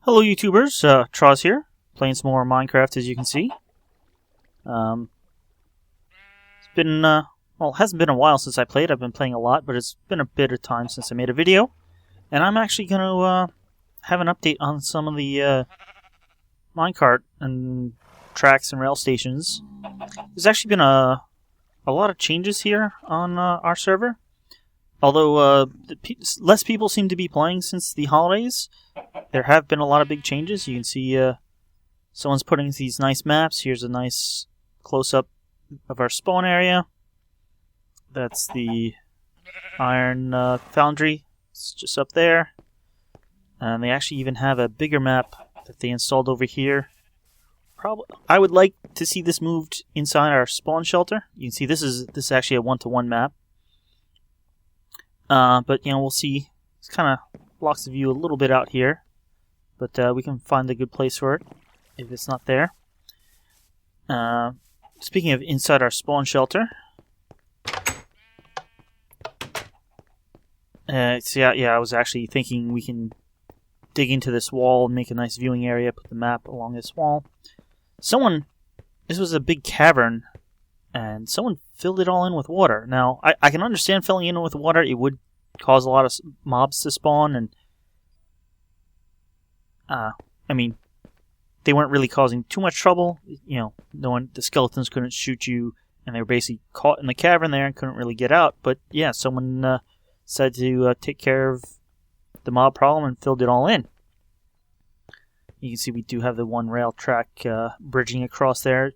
Hello YouTubers, Troz here, playing some more Minecraft as you can see. It's been, well, it hasn't been a while since I played. I've been playing a lot, but it's been a bit of time since I made a video. And I'm actually going to have an update on some of the Minecart and tracks and rail stations. There's actually been a lot of changes here on our server. Although less people seem to be playing since the holidays, there have been a lot of big changes. You can see someone's putting these nice maps. Here's a nice close-up of our spawn area. That's the iron foundry. It's just up there. And they actually even have a bigger map that they installed over here. I would like to see this moved inside our spawn shelter. You can see this is actually a one-to-one map. But, you know, we'll see. It kind of blocks the view a little bit out here. But we can find a good place for it if it's not there. Speaking of inside our spawn shelter. So yeah, I was actually thinking we can dig into this wall and make a nice viewing area, put the map along this wall. This was a big cavern, and someone filled it all in with water. Now, I can understand filling in with water. It would cause a lot of mobs to spawn, and I mean, they weren't really causing too much trouble. You know, the skeletons couldn't shoot you, and they were basically caught in the cavern there and couldn't really get out. But yeah, someone decided to take care of the mob problem and filled it all in. You can see we do have the one rail track bridging across there.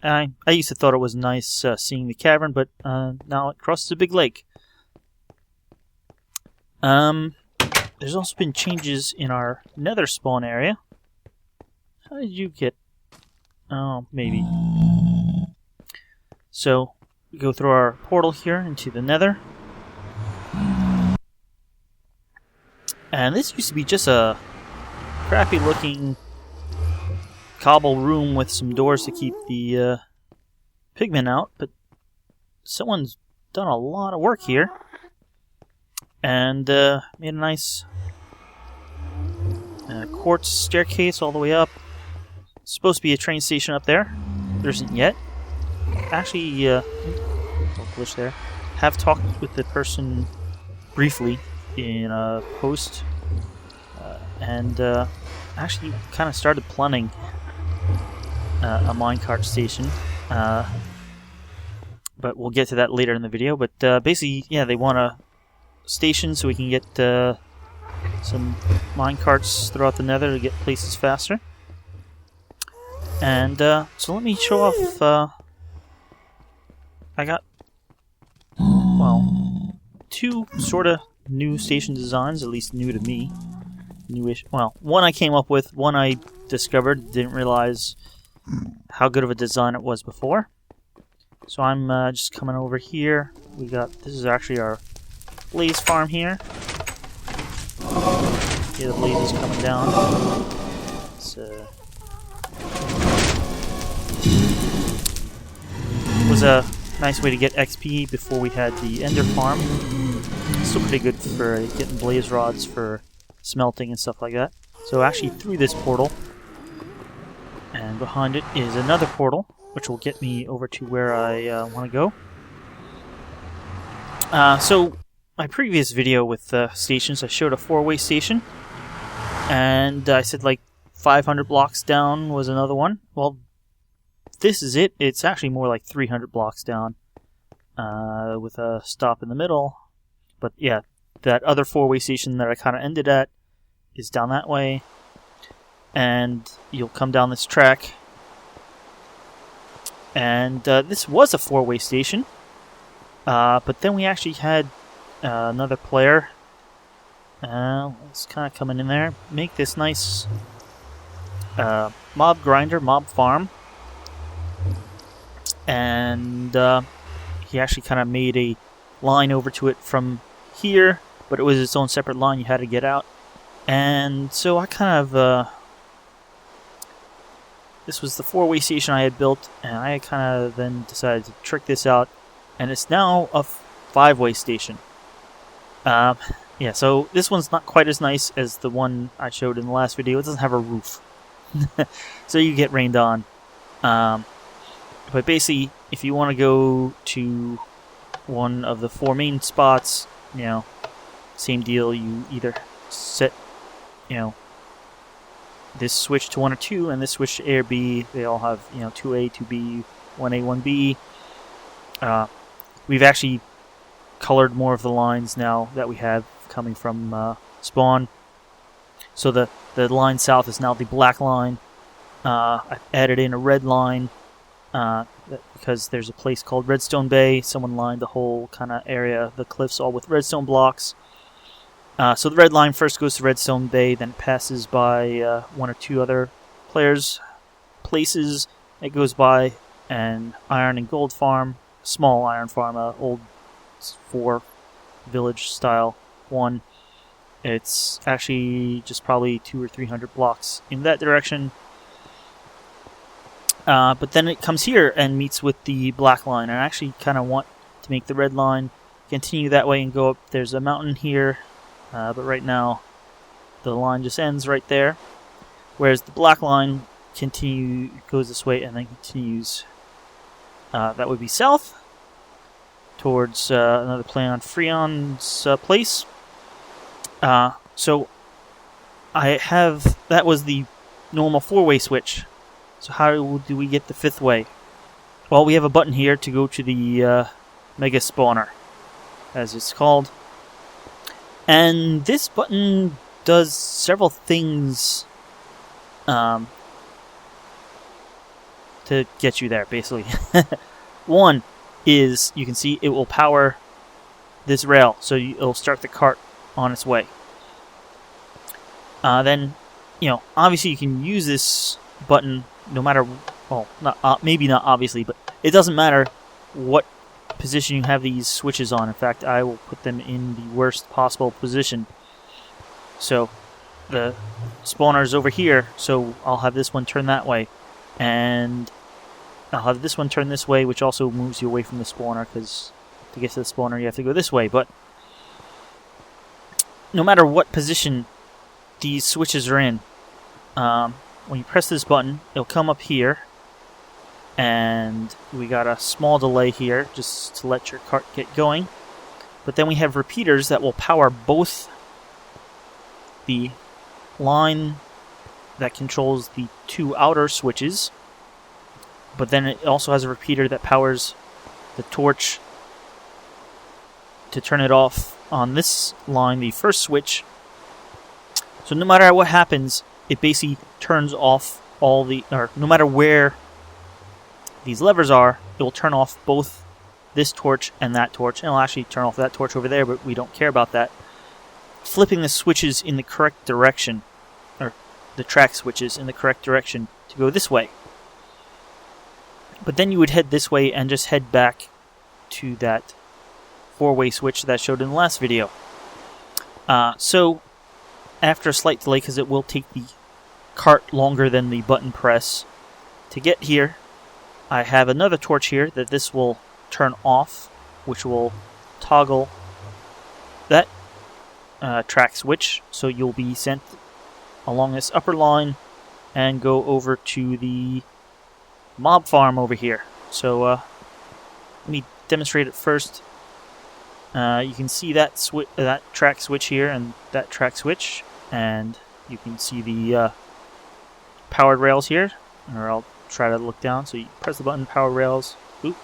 I used to thought it was nice seeing the cavern, but now it crosses a big lake. There's also been changes in our nether spawn area. How did you get... Oh, maybe. So, we go through our portal here into the nether. And this used to be just a crappy looking cobble room with some doors to keep the pigmen out, but someone's done a lot of work here and made a nice quartz staircase all the way up. It's supposed to be a train station up there. There isn't yet. Actually, glitch there. Have talked with the person briefly in a post, and actually kind of started planning a minecart station, but we'll get to that later in the video. But basically, yeah, they want a station so we can get some minecarts throughout the nether to get places faster. And so let me show off. I got, well, two sort of new station designs, at least new to me. Newish. Well, one I came up with, one I discovered, didn't realize how good of a design it was before. So I'm just coming over here. This is actually our blaze farm here. Yeah, the blaze is coming down. It was a nice way to get XP before we had the ender farm. Still pretty good for getting blaze rods for smelting and stuff like that. So actually through this portal, and behind it is another portal, which will get me over to where I want to go. So my previous video with stations, I showed a 4-way station, and I said like 500 blocks down was another one. Well, this is it. It's actually more like 300 blocks down, with a stop in the middle. But yeah, that other 4-way station that I kind of ended at is down that way, and you'll come down this track, and this was a 4-way station, but then we actually had another player, it's kind of coming in there, make this nice mob grinder, mob farm, and he actually kind of made a line over to it from here, but it was its own separate line. You had to get out. And so I kind of this was the 4-way station I had built, and I kind of then decided to trick this out, and it's now a 5-way station. yeah, so this one's not quite as nice as the one I showed in the last video. It doesn't have a roof. So you get rained on. But basically, if you want to go to one of the 4 main spots, you know, same deal. You either set, you know, this switch to 1 or 2, and this switch to A or B. They all have, you know, 2A, 2B, 1A, 1B. We've actually colored more of the lines now that we have coming from spawn. So the line south is now the black line. I've added in a red line because there's a place called Redstone Bay. Someone lined the whole kind of area, the cliffs, all with redstone blocks. So the red line first goes to Redstone Bay, then it passes by 1 or 2 other players' places. It goes by an iron and gold farm, small iron farm, old 4 village style one. It's actually just probably 200 or 300 blocks in that direction. But then it comes here and meets with the black line. And I actually kind of want to make the red line continue that way and go up. There's a mountain here, but right now the line just ends right there. Whereas the black line goes this way and then continues. That would be south towards another plane on Freon's place. So I have, that was the normal 4-way switch. So how do we get the 5th way? Well, we have a button here to go to the mega spawner, as it's called. And this button does several things to get you there, basically. One is, you can see it will power this rail, so it'll start the cart on its way. Then, you know, obviously you can use this button no matter, well, not maybe not obviously, but it doesn't matter what position you have these switches on. In fact, I will put them in the worst possible position. So the spawner is over here, so I'll have this one turn that way, and I'll have this one turn this way, which also moves you away from the spawner, because to get to the spawner you have to go this way. But no matter what position these switches are in, when you press this button, it'll come up here, and we got a small delay here just to let your cart get going. But then we have repeaters that will power both the line that controls the 2 outer switches, but then it also has a repeater that powers the torch to turn it off on this line, the first switch. So no matter what happens, it basically turns off all the, or no matter where these levers are, it will turn off both this torch and that torch. And it'll actually turn off that torch over there, but we don't care about that. Flipping the switches in the correct direction, or the track switches in the correct direction to go this way. But then you would head this way and just head back to that 4-way switch that I showed in the last video. So after a slight delay, because it will take the cart longer than the button press to get here, I have another torch here that this will turn off, which will toggle that track switch, so you'll be sent along this upper line and go over to the mob farm over here. So let me demonstrate it first. You can see that that track switch here and that track switch, and you can see the powered rails here. Or I'll try to look down. So you press the button, power rails. Oop.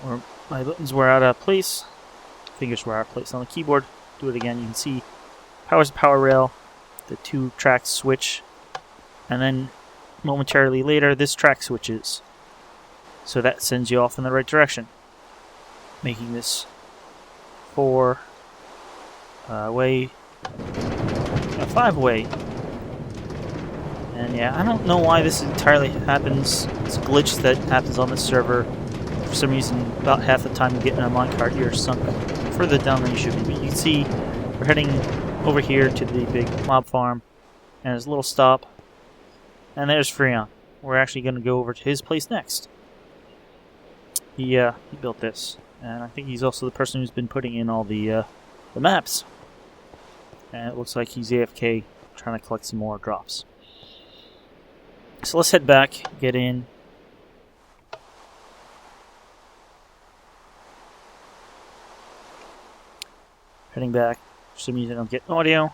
Or my buttons were out of place. Fingers were out of place on the keyboard. Do it again. You can see powers the power rail, the 2 track switch, and then momentarily later this track switches. So that sends you off in the right direction, making this 4-way, a 5-way. And yeah, I don't know why this entirely happens. It's a glitch that happens on this server. For some reason, about half the time you get in a minecart, you're sunk further down than you should be. But you can see we're heading over here to the big mob farm, and there's a little stop. And there's Freon. We're actually going to go over to his place next. He built this, and I think he's also the person who's been putting in all the the maps. And it looks like he's AFK trying to collect some more drops. So let's head back, get in. Heading back. For some reason I don't get audio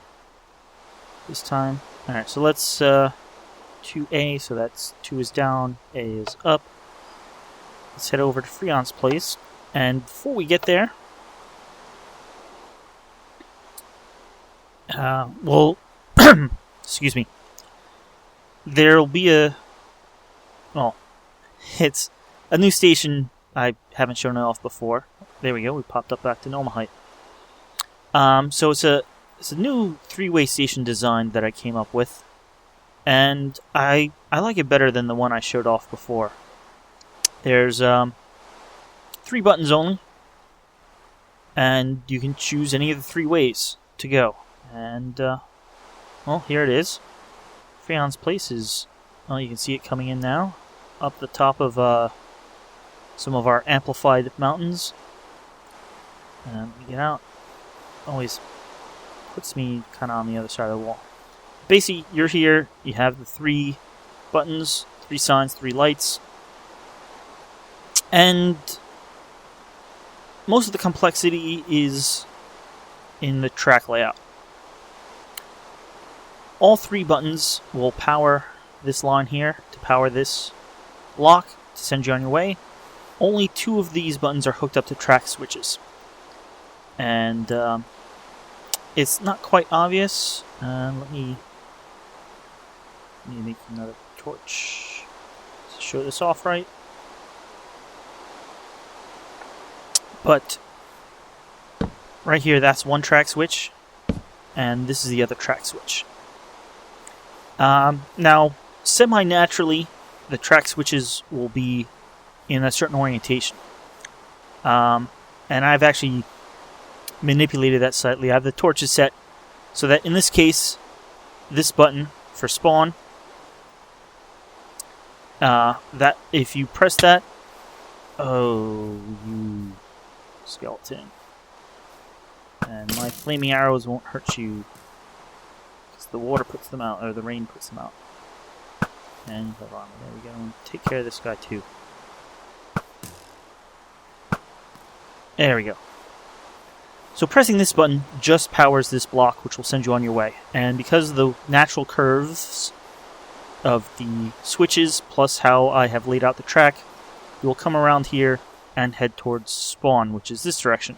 this time. Alright, so let's 2A, so that's 2 is down, A is up. Let's head over to Freon's place. And before we get there, well, excuse me. There'll be well, it's a new station I haven't shown it off before. There we go, we popped up back to normal height. So it's a new 3-way station design that I came up with. And I like it better than the one I showed off before. There's 3 buttons only, and you can choose any of the 3 ways to go. And well, here it is. Freon's place is, well, you can see it coming in now, up the top of some of our amplified mountains. And we get out, always puts me kind of on the other side of the wall. Basically, you're here, you have the 3 buttons, 3 signs, 3 lights, and most of the complexity is in the track layout. All 3 buttons will power this line here to power this block to send you on your way. Only 2 of these buttons are hooked up to track switches. And it's not quite obvious. Let me make another torch to show this off right. But right here, that's one track switch, and this is the other track switch. Now, semi-naturally, the track switches will be in a certain orientation. And I've actually manipulated that slightly. I have the torches set so that in this case, this button for spawn, that if you press that, oh, you skeleton. And my flaming arrows won't hurt you, because the water puts them out, or the rain puts them out. And hold on, there we go. And take care of this guy too. There we go. So pressing this button just powers this block, which will send you on your way. And because of the natural curves of the switches, plus how I have laid out the track, you will come around here and head towards spawn, which is this direction.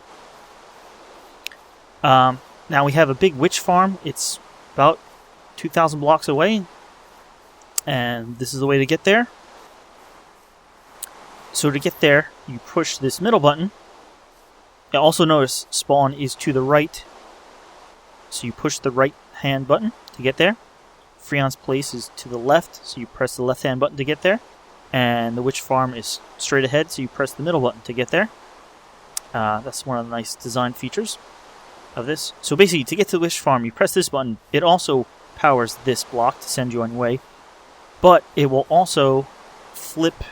Now we have a big witch farm. It's about 2,000 blocks away, and this is the way to get there. So to get there, you push this middle button. Also notice spawn is to the right, so you push the right hand button to get there. Freon's place is to the left, so you press the left hand button to get there. And the witch farm is straight ahead, so you press the middle button to get there. That's one of the nice design features of this. So basically, to get to the witch farm, you press this button. It also powers this block to send you on your way, but it will also flip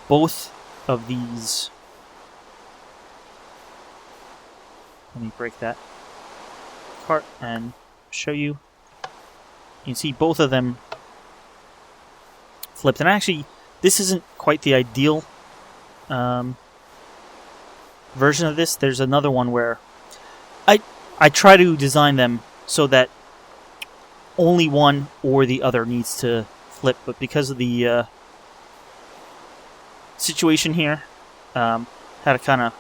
both of these. Let me break that cart and show you. You can see both of them flipped. And actually, this isn't quite the ideal version of this. There's another one where I try to design them so that only one or the other needs to flip. But because of the situation here, had to kind of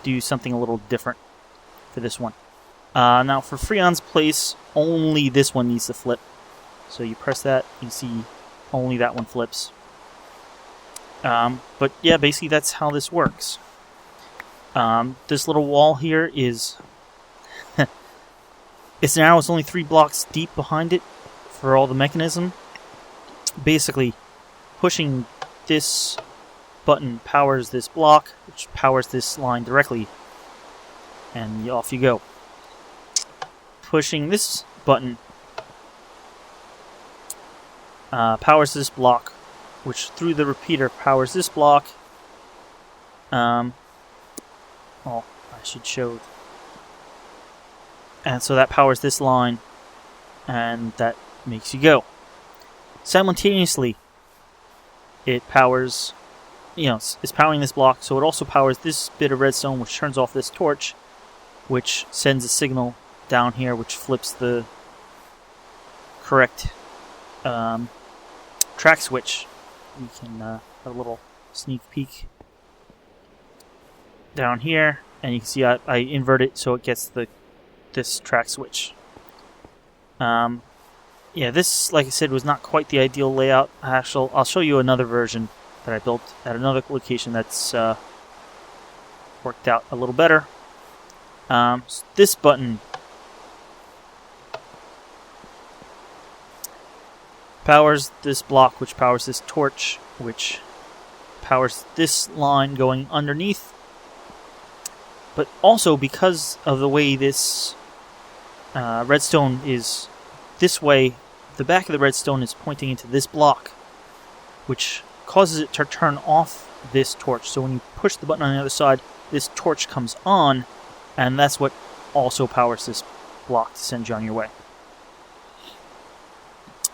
do something a little different for this one. Now for Freon's place, only this one needs to flip. So you press that, you see only that one flips. But yeah, basically that's how this works. This little wall here is it's narrow. It's only 3 blocks deep behind it for all the mechanism. Basically, pushing this button powers this block, which powers this line directly, and off you go. Pushing this button powers this block, which through the repeater powers this block. Well, I should show And so that powers this line, and that makes you go. Simultaneously, it powers, it's powering this block, so it also powers this bit of redstone, which turns off this torch, which sends a signal down here, which flips the correct track switch. We can have a little sneak peek down here, and you can see I invert it so it gets this track switch. Yeah, this, like I said, was not quite the ideal layout. I'll show you another version that I built at another location that's worked out a little better. So this button powers this block, which powers this torch, which powers this line going underneath. But also, because of the way this redstone is this way, the back of the redstone is pointing into this block, which causes it to turn off this torch. So when you push the button on the other side, this torch comes on, and that's what also powers this block to send you on your way.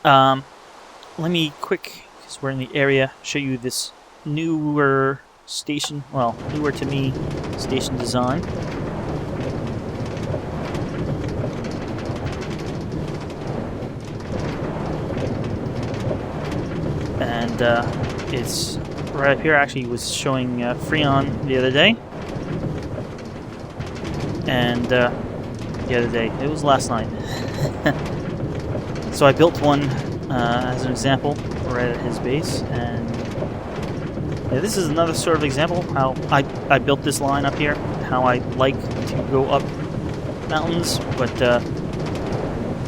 Let me because we're in the area, show you this newer station, well, newer to me station design. And it's right up here. Actually, it was showing Freon the other day. And the other day, it was last night. So I built one as an example right at his base, and yeah, this is another sort of example how I built this line up here, how I like to go up mountains, but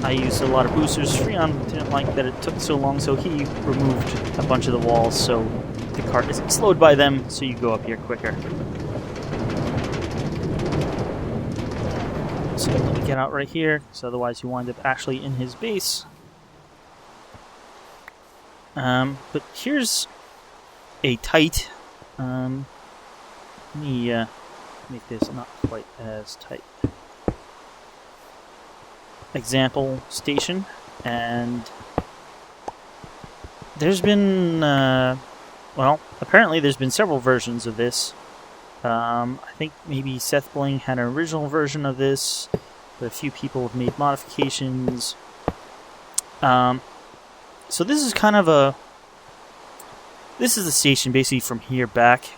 I used a lot of boosters. Freon didn't like that it took so long, so he removed a bunch of the walls so the cart isn't slowed by them, so you go up here quicker. So let me get out right here, because otherwise you wind up actually in his base. But here's a tight, let me make this not quite as tight, example station, and there's been, well, apparently there's been several versions of this. I think maybe Seth Bling had an original version of this, but a few people have made modifications. So this is kind of this is the station basically from here back,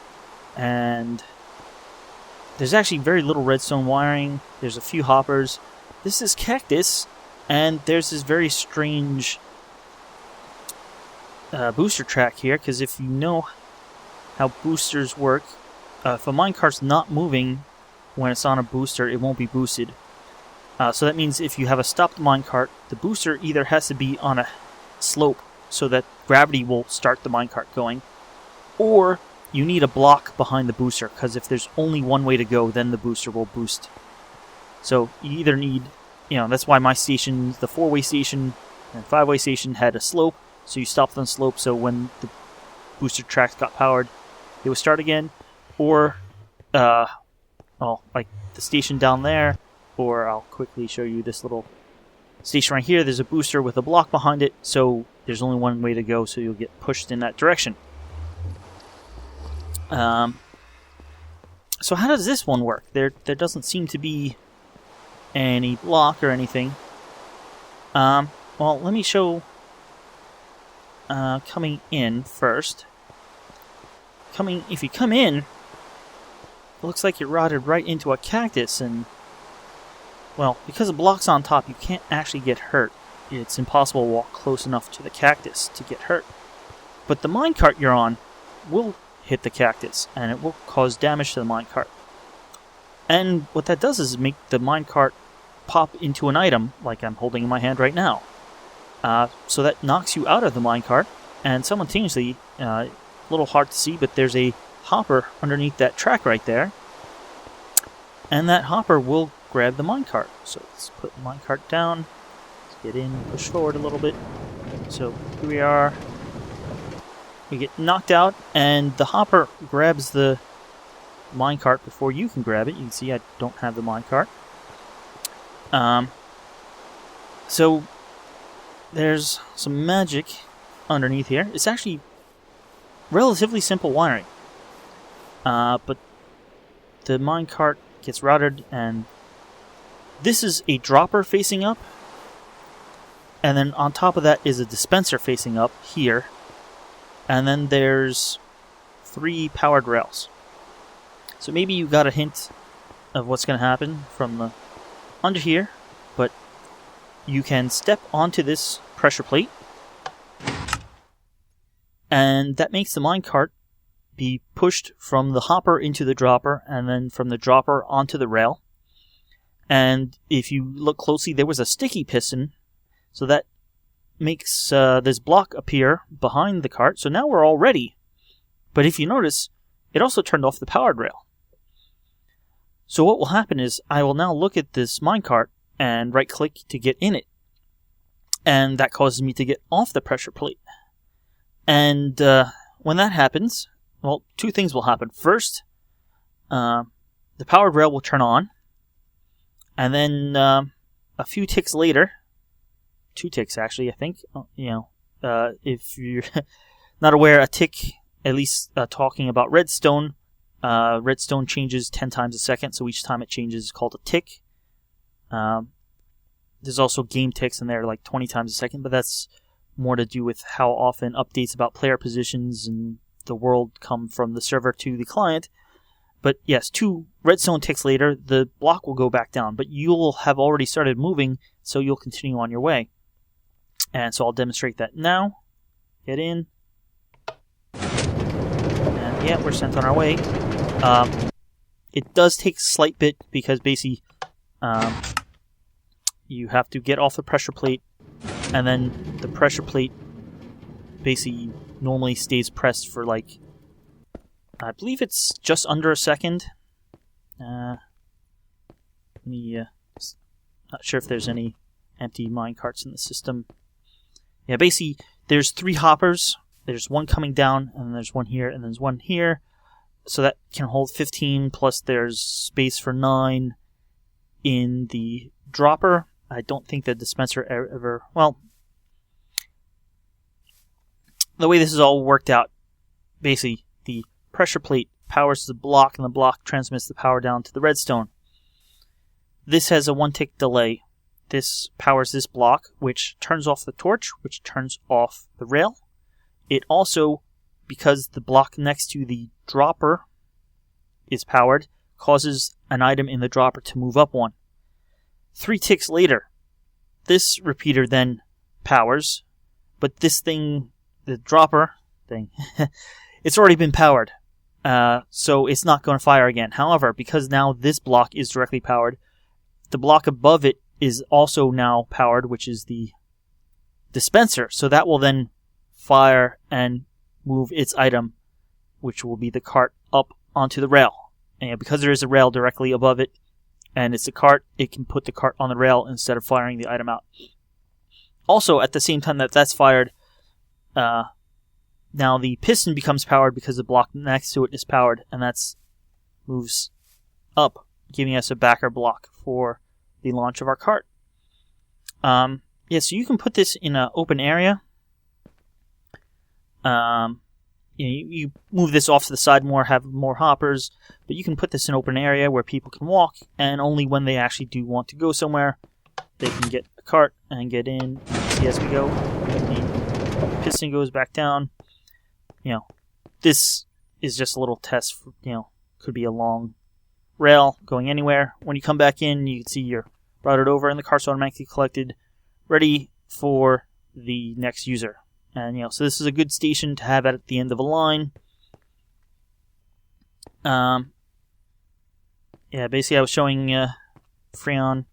and there's actually very little redstone wiring. There's a few hoppers. This is cactus, and there's this very strange booster track here, because if you know how boosters work, if a minecart's not moving when it's on a booster, it won't be boosted. So that means if you have a stopped minecart, the booster either has to be on a slope so that gravity will start the minecart going, or you need a block behind the booster, because if there's only one way to go, then the booster will boost. So you either need, that's why my station, the 4-way station and 5-way station, had a slope, so you stopped on the slope, so when the booster tracks got powered, it would start again. Or, like the station down there, or I'll quickly show you this little station right here. There's a booster with a block behind it, so there's only one way to go, so you'll get pushed in that direction. So how does this one work? There doesn't seem to be any block or anything. Well, let me show coming in first. If you come in, it looks like you're routed right into a cactus, and well, because the block's on top, you can't actually get hurt. It's impossible to walk close enough to the cactus to get hurt. But the minecart you're on will hit the cactus, and it will cause damage to the minecart. And what that does is make the minecart pop into an item, like I'm holding in my hand right now. So that knocks you out of the minecart, and simultaneously, a little hard to see, but there's a hopper underneath that track right there, and that hopper will grab the minecart. So let's put the minecart down, let's get in, push forward a little bit. So here we are. We get knocked out, and the hopper grabs the minecart before you can grab it. You can see I don't have the minecart. So there's some magic underneath here. It's actually relatively simple wiring. But the minecart gets routed, and this is a dropper facing up. And then on top of that is a dispenser facing up here. And then there's 3 powered rails. So maybe you got a hint of what's going to happen from the under here, but you can step onto this pressure plate, and that makes the minecart be pushed from the hopper into the dropper, and then from the dropper onto the rail. And if you look closely, there was a sticky piston, so that makes this block appear behind the cart. So now we're all ready. But if you notice, it also turned off the powered rail. So what will happen is I will now look at this minecart and right-click to get in it. And that causes me to get off the pressure plate. And when that happens, well, 2 things will happen. First, the powered rail will turn on. And then a few ticks later, 2 ticks actually, I think. If you're not aware, a tick, at least talking about redstone, redstone changes 10 times a second, so each time it changes is called a tick. There's also game ticks, and they're like 20 times a second, but that's more to do with how often updates about player positions and the world come from the server to the client. But yes, 2 redstone ticks later, the block will go back down, but you'll have already started moving, so you'll continue on your way. And so I'll demonstrate that now. Get in. And yeah, we're sent on our way. It does take a slight bit because basically you have to get off the pressure plate, and then the pressure plate basically normally stays pressed for like, I believe it's just under a second. Not sure if there's any empty minecarts in the system. Yeah, basically there's 3 hoppers. There's one coming down, and then there's one here, and there's one here. So that can hold 15, plus there's space for 9 in the dropper. I don't think the dispenser ever... Well, the way this is all worked out, basically, the pressure plate powers the block, and the block transmits the power down to the redstone. This has a 1-tick delay. This powers this block, which turns off the torch, which turns off the rail. It also, because the block next to the dropper is powered, causes an item in the dropper to move up 1. 3 ticks later, this repeater then powers, but this thing, the dropper thing, it's already been powered, so it's not going to fire again. However, because now this block is directly powered, the block above it is also now powered, which is the dispenser, so that will then fire and move its item, which will be the cart, up onto the rail. And because there is a rail directly above it, and it's a cart, it can put the cart on the rail instead of firing the item out. Also, at the same time that that's fired, now the piston becomes powered because the block next to it is powered, and that's moves up, giving us a backer block for the launch of our cart. Yeah, so you can put this in an open area. You move this off to the side more, have more hoppers, but you can put this in an open area where people can walk, and only when they actually do want to go somewhere, they can get a cart and get in. See, as we go, the piston goes back down. This is just a little test for, could be a long rail going anywhere. When you come back in, you can see you're routed over, and the cart's automatically collected, ready for the next user. And, so this is a good station to have at the end of a line. Yeah, basically I was showing Freon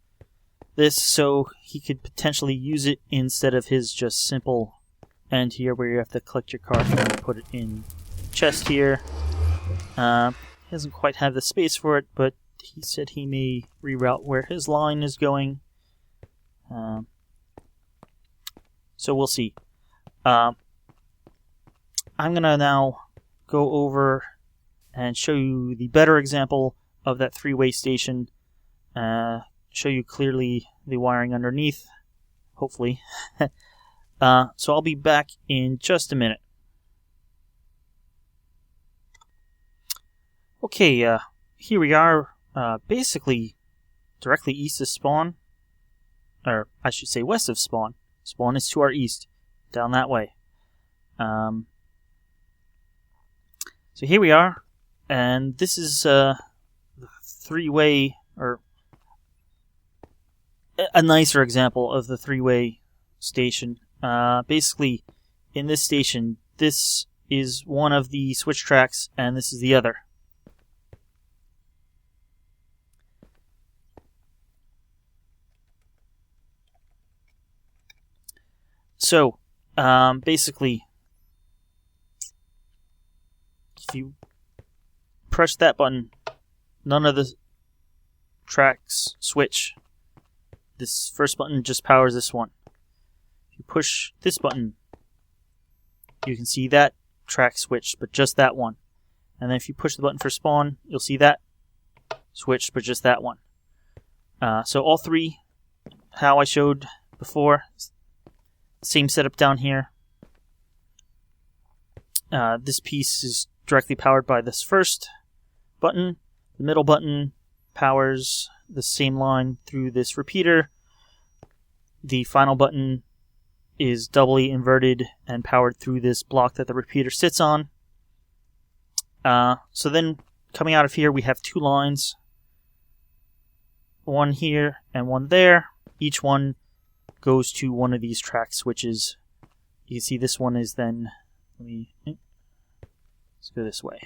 this so he could potentially use it instead of his just simple end here where you have to collect your cart and put it in chest here. He doesn't quite have the space for it, but he said he may reroute where his line is going. So we'll see. I'm going to now go over and show you the better example of that 3-way station, show show you clearly the wiring underneath, hopefully. So I'll be back in just a minute. Okay, here we are, basically directly east of spawn, or I should say west of spawn. Spawn is to our east, down that way. So here we are, and this is the three-way, or a nicer example of the three-way station. Basically, in this station, this is one of the switch tracks, and this is the other. So, basically, if you press that button, none of the tracks switch. This first button just powers this one. If you push this button, you can see that track switch, but just that one. And then if you push the button for spawn, you'll see that switch, but just that one. So all three, how I showed before, same setup down here. This piece is directly powered by this first button. The middle button powers the same line through this repeater. The final button is doubly inverted and powered through this block that the repeater sits on. So then, coming out of here, we have two lines. One here and one there. Each one goes to one of these track switches. You can see this one is then... let's go this way.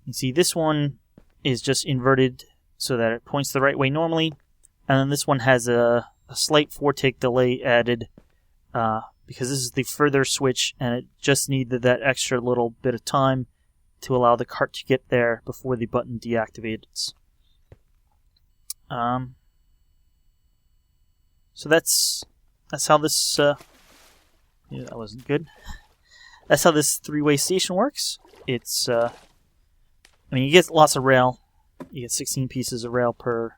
You see this one is just inverted so that it points the right way normally. And then this one has a slight 4-tick delay added because this is the further switch and it just needed that extra little bit of time to allow the cart to get there before the button deactivates. So that's how this yeah, that wasn't good. That's how this three-way station works. It's I mean, you get lots of rail. You get 16 pieces of rail per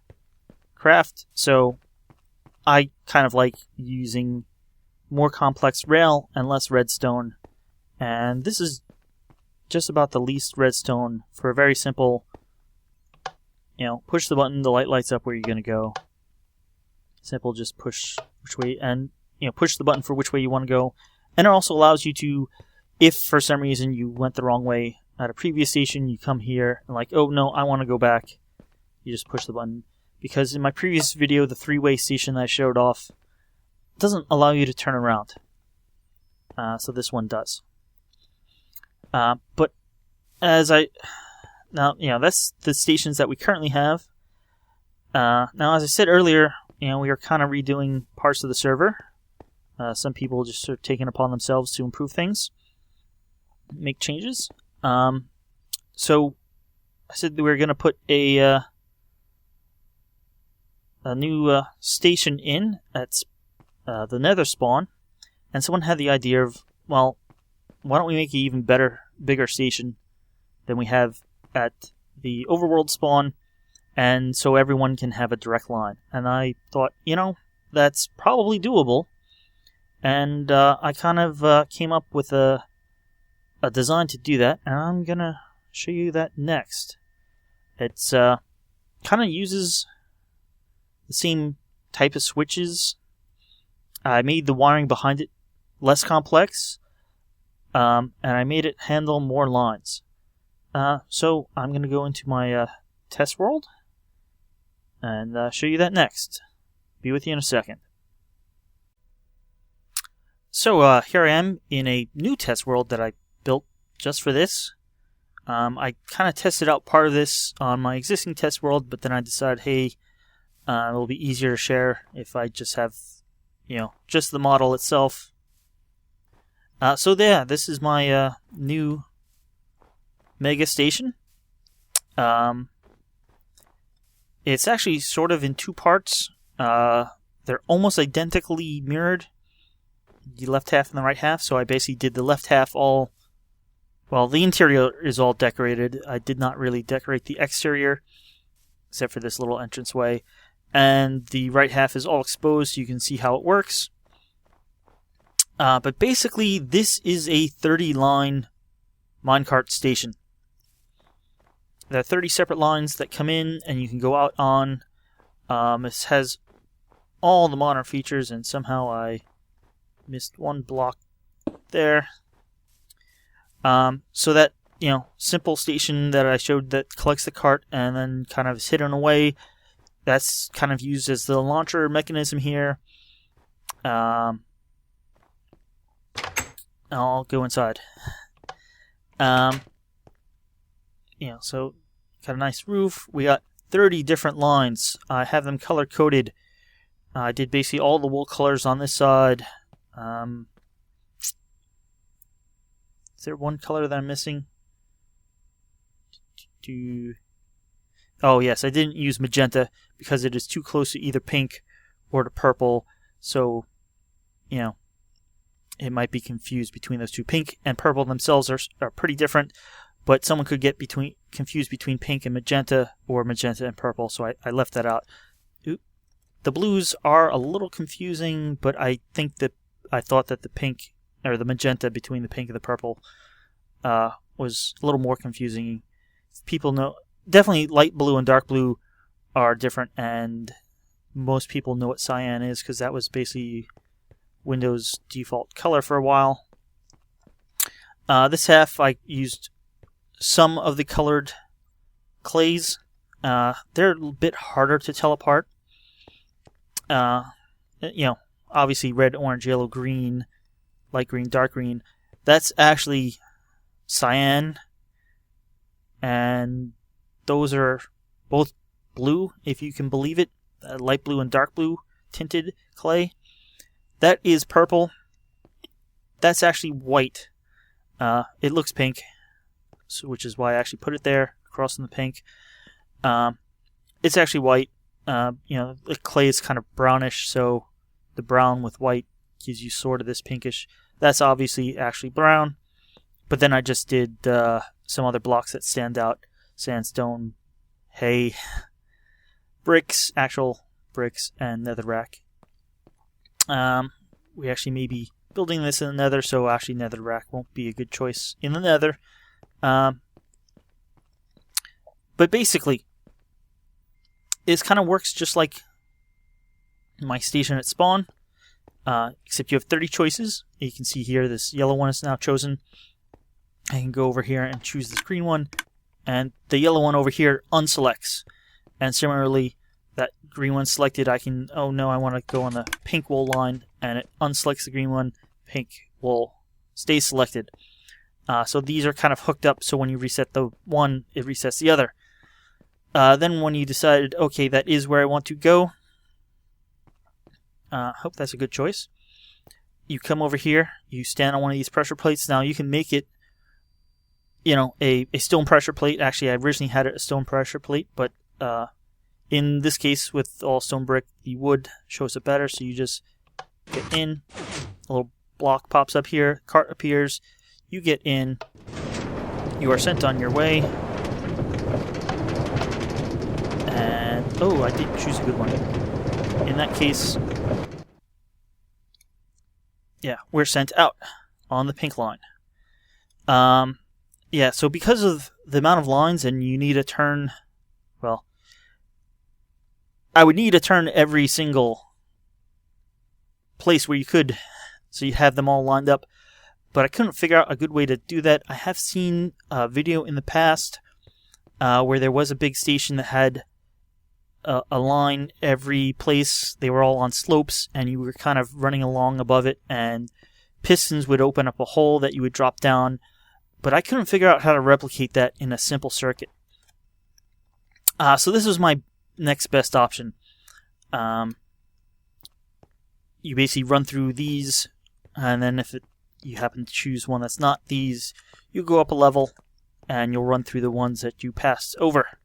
craft. So I kind of like using more complex rail and less redstone. And this is just about the least redstone for a very simple, push the button, the light lights up where you're going to go. Simple, just push which way, and push the button for which way you want to go. And it also allows you to, if for some reason you went the wrong way at a previous station, you come here and like, oh no, I want to go back. You just push the button. Because in my previous video, the three-way station that I showed off doesn't allow you to turn around. So this one does. But as that's the stations that we currently have. Now, as I said earlier, we are kind of redoing parts of the server. Some people just are taking upon themselves to improve things, make changes. So I said that we were going to put a new station in at the nether spawn, and someone had the idea of, well, why don't we make an even bigger station than we have at the overworld spawn, and so everyone can have a direct line. And I thought, that's probably doable. And I kind of came up with a design to do that, and I'm going to show you that next. It's kind of uses the same type of switches. I made the wiring behind it less complex, and I made it handle more lines. So I'm going to go into my test world and show you that next. Be with you in a second. So here I am in a new test world that I built just for this. I kind of tested out part of this on my existing test world, but then I decided, hey, it'll be easier to share if I just have, just the model itself. So yeah, this is my new mega station. It's actually sort of in two parts. They're almost identically mirrored, the left half and the right half. So I basically did the left half the interior is all decorated. I did not really decorate the exterior. except for this little entranceway. And the right half is all exposed, so you can see how it works. But basically, this is a 30-line minecart station. There are 30 separate lines that come in, and you can go out on. This has all the modern features, and somehow I missed one block there. So that, simple station that I showed that collects the cart and then kind of is hidden away, that's kind of used as the launcher mechanism here. I'll go inside. So got a nice roof. We got 30 different lines. I have them color coded. I did basically all the wool colors on this side. Is there one color that I'm missing? Oh yes, I didn't use magenta because it is too close to either pink or to purple. So, it might be confused between those two. Pink and purple themselves are pretty different, but someone could get confused between pink and magenta or magenta and purple, so I left that out. The blues are a little confusing, but I thought that the pink or the magenta between the pink and the purple was a little more confusing. People know, definitely light blue and dark blue are different, and most people know what cyan is because that was basically Windows default color for a while. This half I used some of the colored clays. They're a bit harder to tell apart. Obviously red, orange, yellow, green, light green, dark green. That's actually cyan, and those are both blue, if you can believe it. Light blue and dark blue tinted clay. That is purple. That's actually white. It looks pink, which is why I actually put it there, across from the pink. It's actually white. The clay is kind of brownish, so the brown with white gives you sort of this pinkish. That's obviously actually brown, but then I just did some other blocks that stand out. Sandstone, hay, bricks, actual bricks, and netherrack. We actually may be building this in the nether, so actually netherrack won't be a good choice in the nether. But basically, this kind of works just like my station at spawn, except you have 30 choices. You can see here this yellow one is now chosen. I can go over here and choose this green one, and the yellow one over here unselects. And similarly, that green one selected, I can, I want to go on the pink wool line, and it unselects the green one. Pink wool stays selected. So these are kind of hooked up, so when you reset the one, it resets the other. Then when you decided, okay, that is where I want to go, hope that's a good choice. You come over here, you stand on one of these pressure plates. Now you can make it, a stone pressure plate. Actually, I originally had it a stone pressure plate, but in this case, with all stone brick, the wood shows it better. So you just get in, a little block pops up here, cart appears, you get in, you are sent on your way. And, I didn't choose a good one. In that case, we're sent out on the pink line. So because of the amount of lines, and you need to turn, I would need to turn every single place where you could, so you have them all lined up. But I couldn't figure out a good way to do that. I have seen a video in the past where there was a big station that had a line every place. They were all on slopes, and you were kind of running along above it, and pistons would open up a hole that you would drop down. But I couldn't figure out how to replicate that in a simple circuit. So this was my next best option. You basically run through these, and then if you happen to choose one that's not these, you go up a level, and you'll run through the ones that you passed over.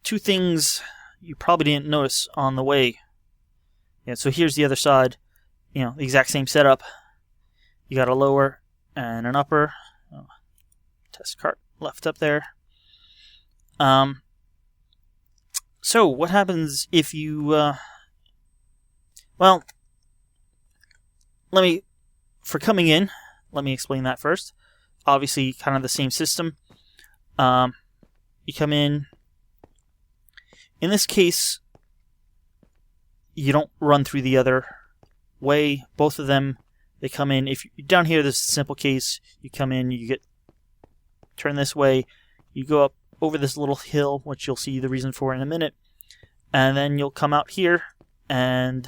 Two things you probably didn't notice on the way. So here's the other side. The exact same setup. You got a lower and an upper. Test cart left up there. So what happens if you, well, for coming in, let me explain that first. Obviously, kind of the same system. You come in. In this case, you don't run through the other way. Both of them, they come in. If you're down here, this is a simple case. You come in, turn this way, you go up over this little hill, which you'll see the reason for in a minute, and then you'll come out here, and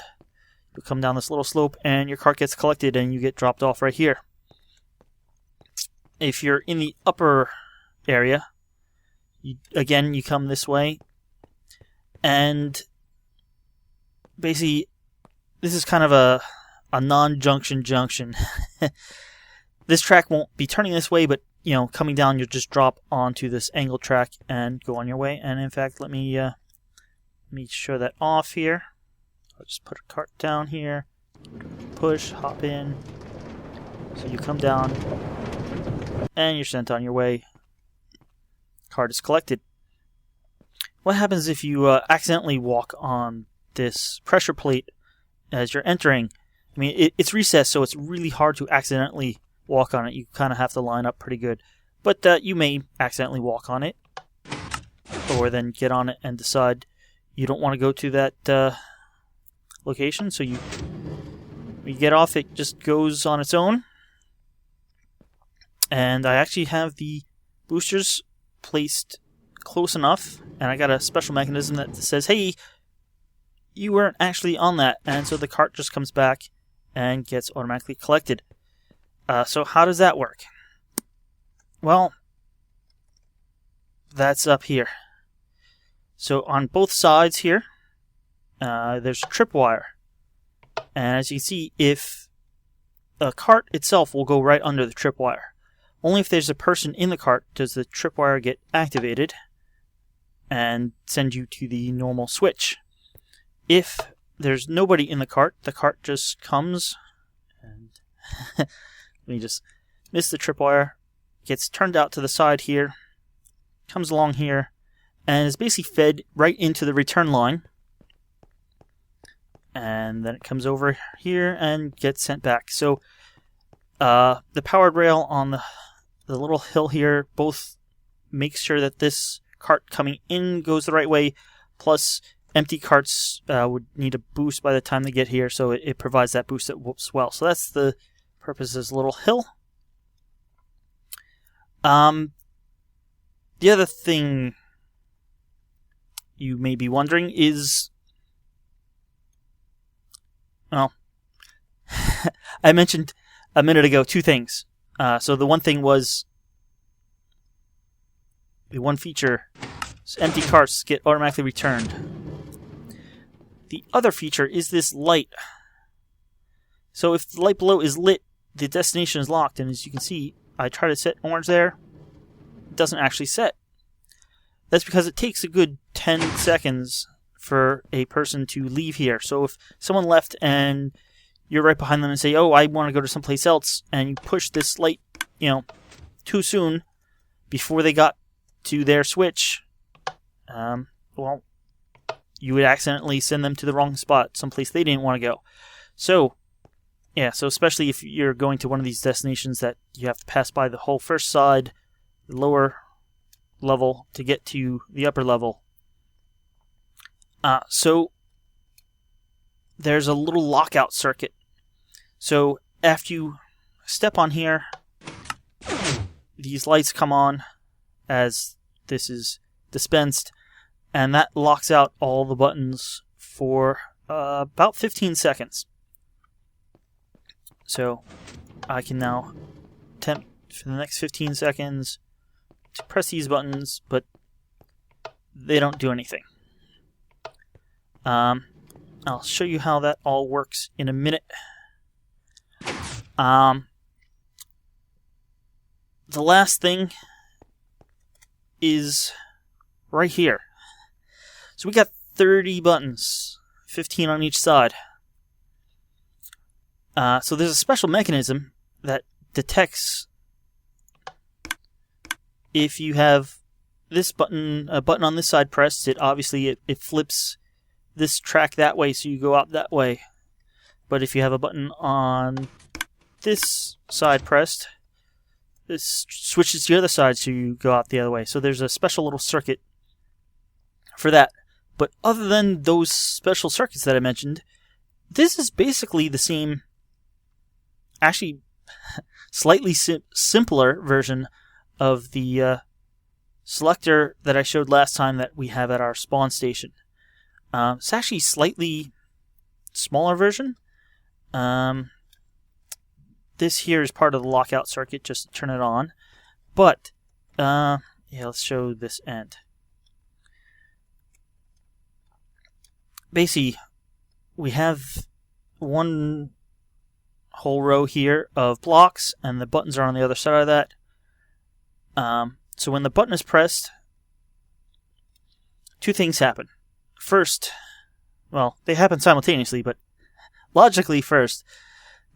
you'll come down this little slope, and your cart gets collected, and you get dropped off right here. If you're in the upper area, you come this way, and basically, this is kind of a non-junction junction. This track won't be turning this way, but coming down, you'll just drop onto this angle track and go on your way. And in fact, let me show that off here. I'll just put a cart down here, push, hop in. So you come down, and you're sent on your way. Cart is collected. What happens if you accidentally walk on this pressure plate as you're entering? I mean, it's recessed, so it's really hard to accidentally walk on it. You kind of have to line up pretty good. But you may accidentally walk on it, or then get on it and decide you don't want to go to that location. So when you get off, it just goes on its own. And I actually have the boosters placed close enough, and I got a special mechanism that says, hey, you weren't actually on that, and so the cart just comes back and gets automatically collected. So how does that work? Well, that's up here. So on both sides here, there's tripwire. And as you can see, if the cart itself will go right under the tripwire. Only if there's a person in the cart does the tripwire get activated and send you to the normal switch. If there's nobody in the cart just comes and let me just miss the tripwire, gets turned out to the side here, comes along here, and is basically fed right into the return line. And then it comes over here and gets sent back. So the powered rail on the little hill here both makes sure that this cart coming in goes the right way, plus empty carts would need a boost by the time they get here, so it provides that boost as well. So that's the purpose of this little hill. The other thing you may be wondering is, well, I mentioned a minute ago two things. So the one thing was, the one feature is empty carts get automatically returned. The other feature is this light. So if the light below is lit, the destination is locked, and as you can see, I try to set orange there, it doesn't actually set. That's because it takes a good 10 seconds for a person to leave here. So if someone left and you're right behind them and say, oh, I want to go to someplace else, and you push this light, too soon before they got to their switch, well, you would accidentally send them to the wrong spot, someplace they didn't want to go. So, yeah, so especially if you're going to one of these destinations that you have to pass by the whole first side, the lower level, to get to the upper level. So, there's a little lockout circuit. So, after you step on here, these lights come on as this is dispensed, and that locks out all the buttons for about 15 seconds. So I can now attempt for the next 15 seconds to press these buttons, but they don't do anything. I'll show you how that all works in a minute. The last thing is right here. So we got 30 buttons, 15 on each side. So there's a special mechanism that detects if you have this button on this side pressed, it flips this track that way, so you go out that way. But if you have a button on this side pressed, this switches to the other side, so you go out the other way. So there's a special little circuit for that. But other than those special circuits that I mentioned, this is basically the same, actually slightly simpler version of the selector that I showed last time that we have at our spawn station. It's actually slightly smaller version. This here is part of the lockout circuit, just to turn it on. But, yeah, let's show this end. Basically, we have one whole row here of blocks, and the buttons are on the other side of that. So when the button is pressed, two things happen. First, well, they happen simultaneously, but logically first,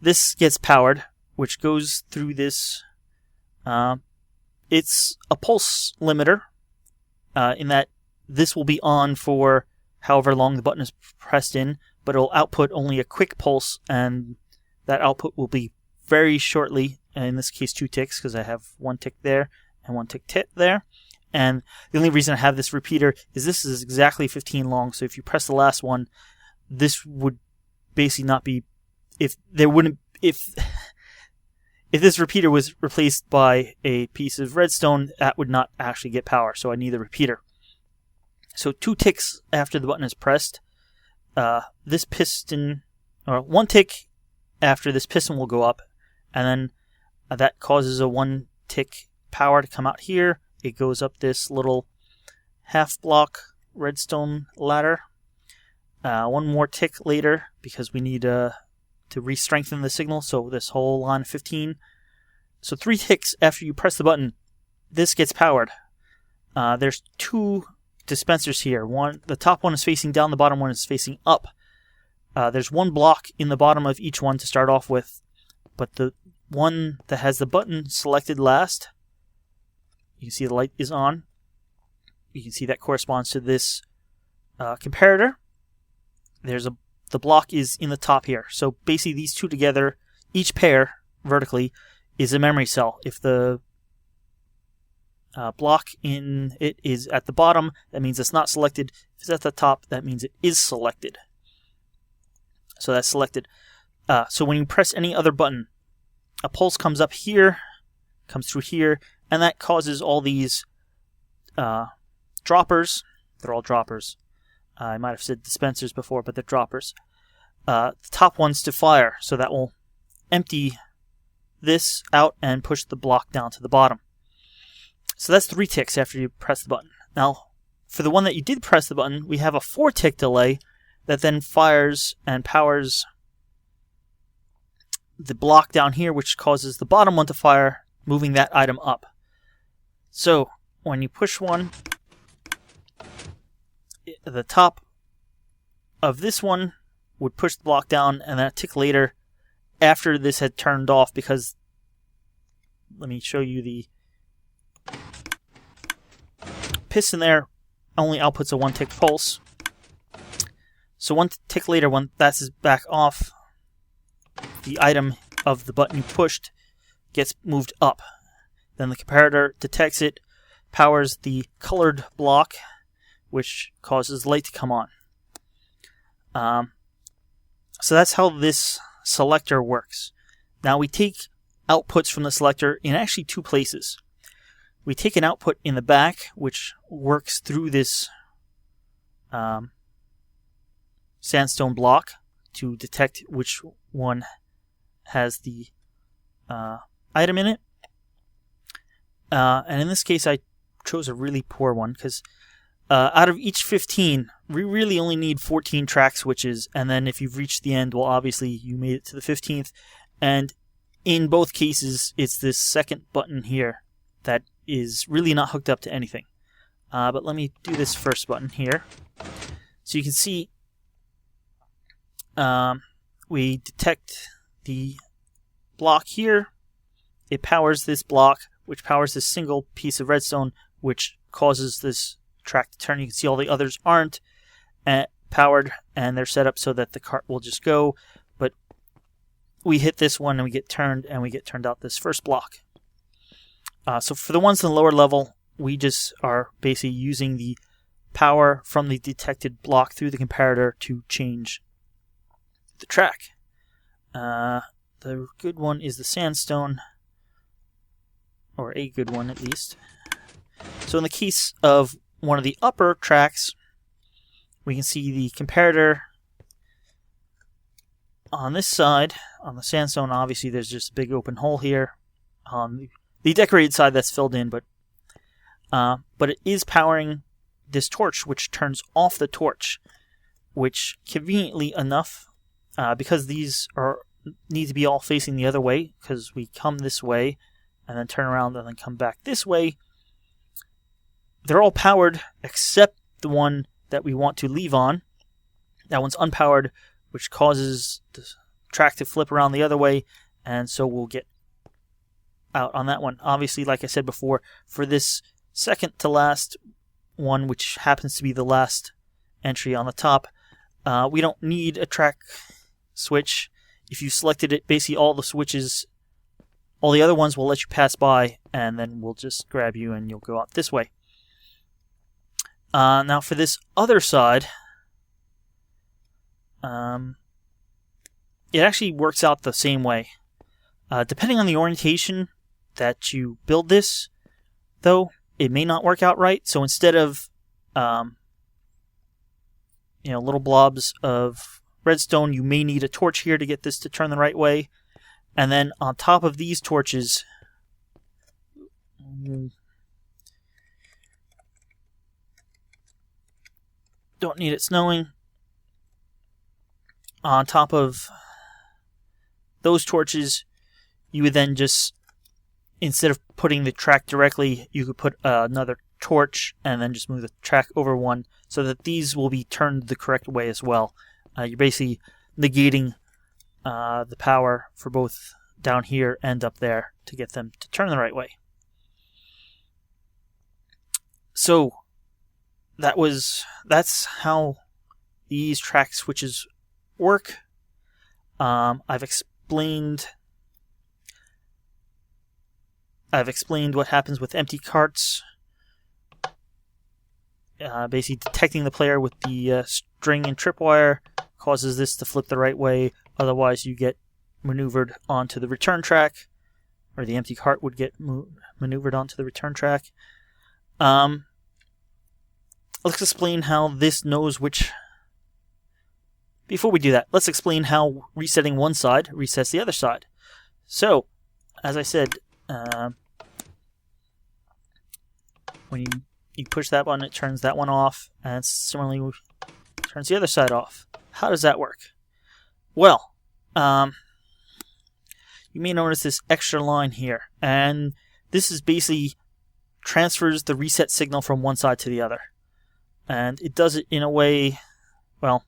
this gets powered, which goes through this. It's a pulse limiter, in that this will be on for however long the button is pressed in, but it will output only a quick pulse, and that output will be very shortly, in this case 2 ticks, because I have 1 tick there and 1 tick there. And the only reason I have this repeater is this is exactly 15 long, so if you press the last one, this would basically not be, if this repeater was replaced by a piece of redstone, that would not actually get power, so I need the repeater. So 2 ticks after the button is pressed, this piston, or 1 tick after this piston will go up, and then that causes a 1 tick power to come out here. It goes up this little half block redstone ladder. 1 more tick later, because we need to re-strengthen the signal, so this whole line of 15. So 3 ticks after you press the button, this gets powered. There's 2 dispensers here. The top one is facing down, the bottom one is facing up. There's 1 block in the bottom of each one to start off with, but the one that has the button selected last, you can see the light is on. You can see that corresponds to this comparator. The block is in the top here. So basically these two together, each pair vertically, is a memory cell. If the block in it is at the bottom, that means it's not selected. If it's at the top, that means it is selected. So that's selected. So when you press any other button, a pulse comes up here, comes through here, and that causes all these droppers. They're all droppers. I might have said dispensers before, but they're droppers. The top ones to fire, so that will empty this out and push the block down to the bottom. So that's 3 ticks after you press the button. Now, for the one that you did press the button, we have a 4 tick delay that then fires and powers the block down here, which causes the bottom one to fire, moving that item up. So, when you push one, the top of this one would push the block down, and then a tick later, after this had turned off, because, let me show you the piston there, only outputs a 1 tick pulse. So 1 tick later, when that's back off, the item of the button you pushed gets moved up. Then the comparator detects it, powers the colored block, which causes light to come on. So that's how this selector works. Now we take outputs from the selector in actually 2 places. We take an output in the back, which works through this sandstone block to detect which one has the item in it. And in this case, I chose a really poor one, because out of each 15, we really only need 14 track switches, and then if you've reached the end, well, obviously you made it to the 15th, and in both cases, it's this second button here that is really not hooked up to anything. But let me do this first button here. So you can see we detect the block here. It powers this block, which powers this single piece of redstone, which causes this track to turn. You can see all the others aren't powered, and they're set up so that the cart will just go. But we hit this one and we get turned, and we get turned out this first block. So for the ones in the lower level, we just are basically using the power from the detected block through the comparator to change the track. The good one is the sandstone, or a good one at least. So in the case of one of the upper tracks, we can see the comparator on this side. On the sandstone, obviously there's just a big open hole here. On the decorated side, that's filled in, but it is powering this torch, which turns off the torch, which conveniently enough, because these need to be all facing the other way, because we come this way and then turn around and then come back this way. They're all powered except the one that we want to leave on. That one's unpowered, which causes the track to flip around the other way, and so we'll get out on that one. Obviously, like I said before, for this second to last one, which happens to be the last entry on the top, we don't need a track switch. If you selected it, basically all the switches, all the other ones will let you pass by, and then we'll just grab you and you'll go out this way. Now for this other side, it actually works out the same way. Depending on the orientation that you build this, though, it may not work out right. So instead of little blobs of redstone, you may need a torch here to get this to turn the right way. And then on top of these torches, don't need it snowing. On top of those torches, you would then just, instead of putting the track directly, you could put another torch and then just move the track over one so that these will be turned the correct way as well. You're basically negating the power for both down here and up there to get them to turn the right way. So that's how these track switches work. I've explained what happens with empty carts. Basically detecting the player with the string and tripwire causes this to flip the right way. Otherwise, you get maneuvered onto the return track, or the empty cart would get maneuvered onto the return track. Let's explain how this knows which... Before we do that, let's explain how resetting one side resets the other side. So, as I said, when you push that button, it turns that one off, and similarly turns the other side off. How does that work? Well, you may notice this extra line here, and this is basically transfers the reset signal from one side to the other. And it does it in a way, well,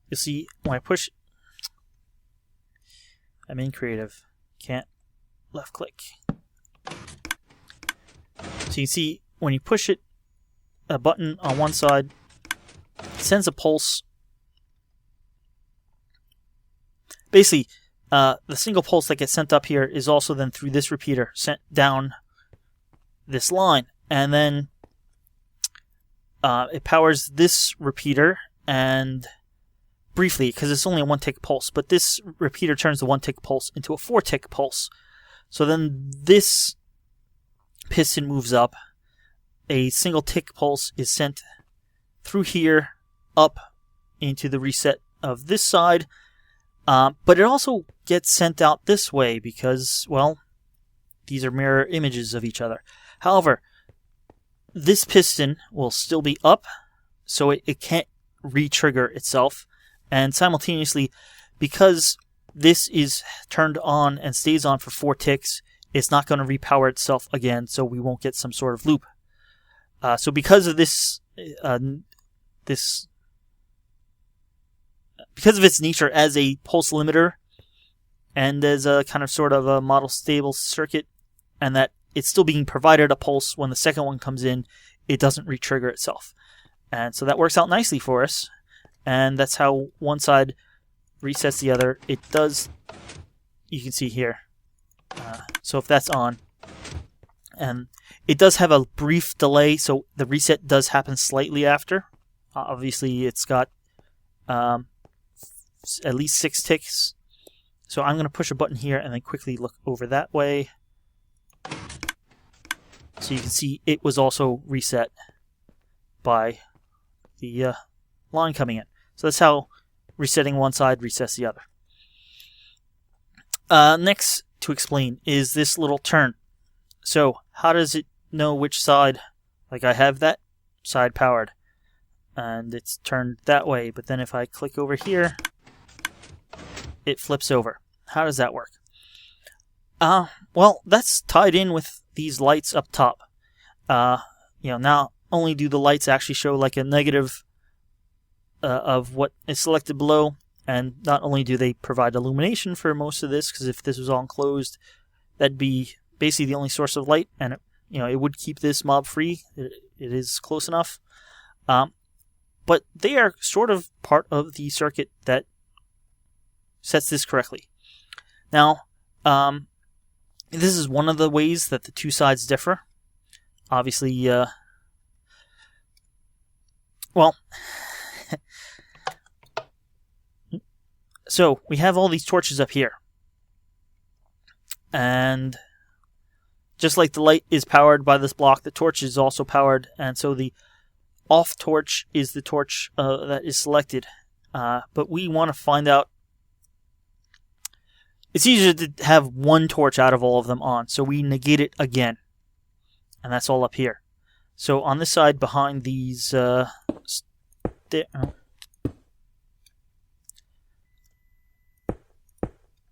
you'll see when I push, I'm in creative, can't left click. So you see when you push it, a button on one side, it sends a pulse. Basically, the single pulse that gets sent up here is also then through this repeater sent down this line, and then it powers this repeater, and briefly, because it's only a 1-tick pulse, but this repeater turns the 1-tick pulse into a 4-tick pulse. So then this piston moves up. A single tick pulse is sent through here up into the reset of this side, but it also gets sent out this way because, well, these are mirror images of each other. However, this piston will still be up, so it can't re-trigger itself. And simultaneously, because this is turned on and stays on for 4 ticks, it's not going to repower itself again, so we won't get some sort of loop. So because of this, because of its nature as a pulse limiter and as a kind of sort of a model stable circuit, and that it's still being provided a pulse when the second one comes in. It doesn't re-trigger itself. And so that works out nicely for us. And that's how one side resets the other. It does, you can see here. So if that's on, and it does have a brief delay, so the reset does happen slightly after. Obviously, it's got at least 6 ticks. So I'm going to push a button here and then quickly look over that way. So you can see it was also reset by the line coming in. So that's how resetting one side resets the other. Next to explain is this little turn. So how does it know which side? Like I have that side powered and it's turned that way, but then if I click over here, it flips over. How does that work? Well, that's tied in with these lights up top. Not only do the lights actually show like a negative of what is selected below, and not only do they provide illumination for most of this, because if this was all enclosed, that'd be basically the only source of light, and it would keep this mob free. It is close enough. But they are sort of part of the circuit that sets this correctly. Now, this is one of the ways that the two sides differ. Obviously, so we have all these torches up here. And just like the light is powered by this block, the torch is also powered. And so the off torch is the torch that is selected. But we want to find out. It's easier to have one torch out of all of them on. So we negate it again. And that's all up here. So on this side behind these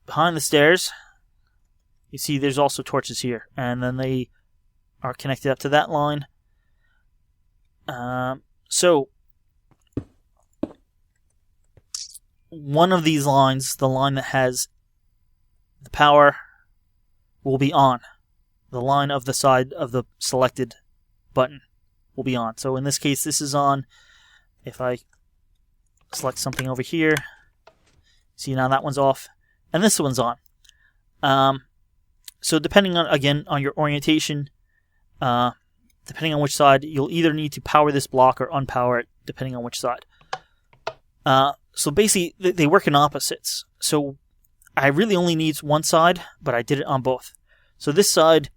behind the stairs, you see there's also torches here. And then they are connected up to that line. So one of these lines, the line that has the power, will be on. The line of the side of the selected button will be on. So in this case, this is on. If I select something over here, see now that one's off, and this one's on. So depending on, again, on your orientation, depending on which side, you'll either need to power this block or unpower it, depending on which side. So basically, they work in opposites. So I really only need one side, but I did it on both. So this side,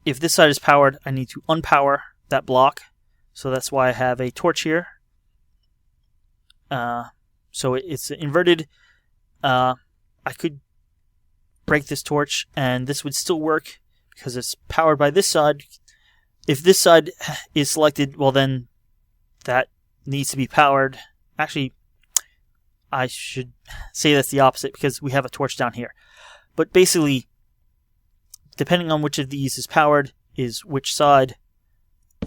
if this side is powered, I need to unpower that block. So that's why I have a torch here. So it's inverted. I could break this torch, and this would still work because it's powered by this side. If this side is selected, well then that needs to be powered. Actually, I should say that's the opposite because we have a torch down here. But basically, depending on which of these is powered is which side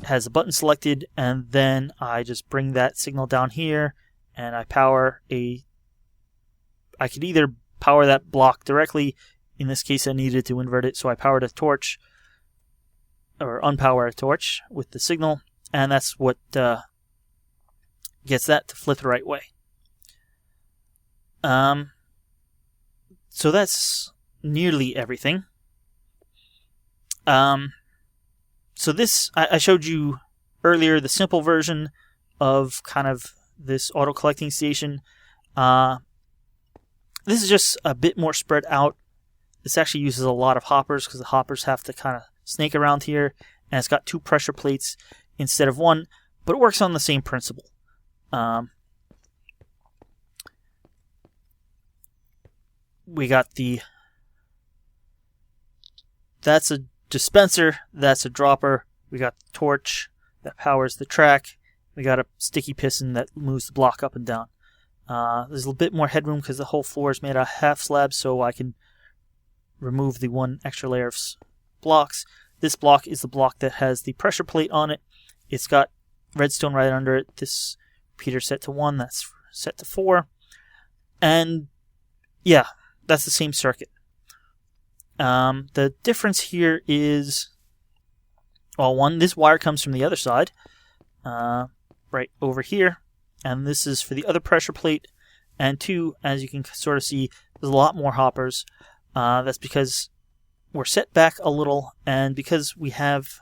has a button selected, and then I just bring that signal down here and I power I could either power that block directly. In this case, I needed to invert it, so I powered a torch, or unpower a torch with the signal, and that's what gets that to flip the right way. So that's nearly everything. So this, I showed you earlier the simple version of kind of this auto collecting station. This is just a bit more spread out. This actually uses a lot of hoppers because the hoppers have to kind of snake around here, and it's got 2 pressure plates instead of 1, but it works on the same principle. We got that's a dispenser, that's a dropper. We got the torch that powers the track. We got a sticky piston that moves the block up and down. There's a little bit more headroom because the whole floor is made out of half slabs, so I can remove the 1 extra layer of blocks. This block is the block that has the pressure plate on it. It's got redstone right under it. This repeater set to 1, that's set to 4. And yeah, that's the same circuit. The difference here is, well, one, this wire comes from the other side, right over here, and this is for the other pressure plate. And two, as you can sort of see, there's a lot more hoppers. That's because we're set back a little, and because we have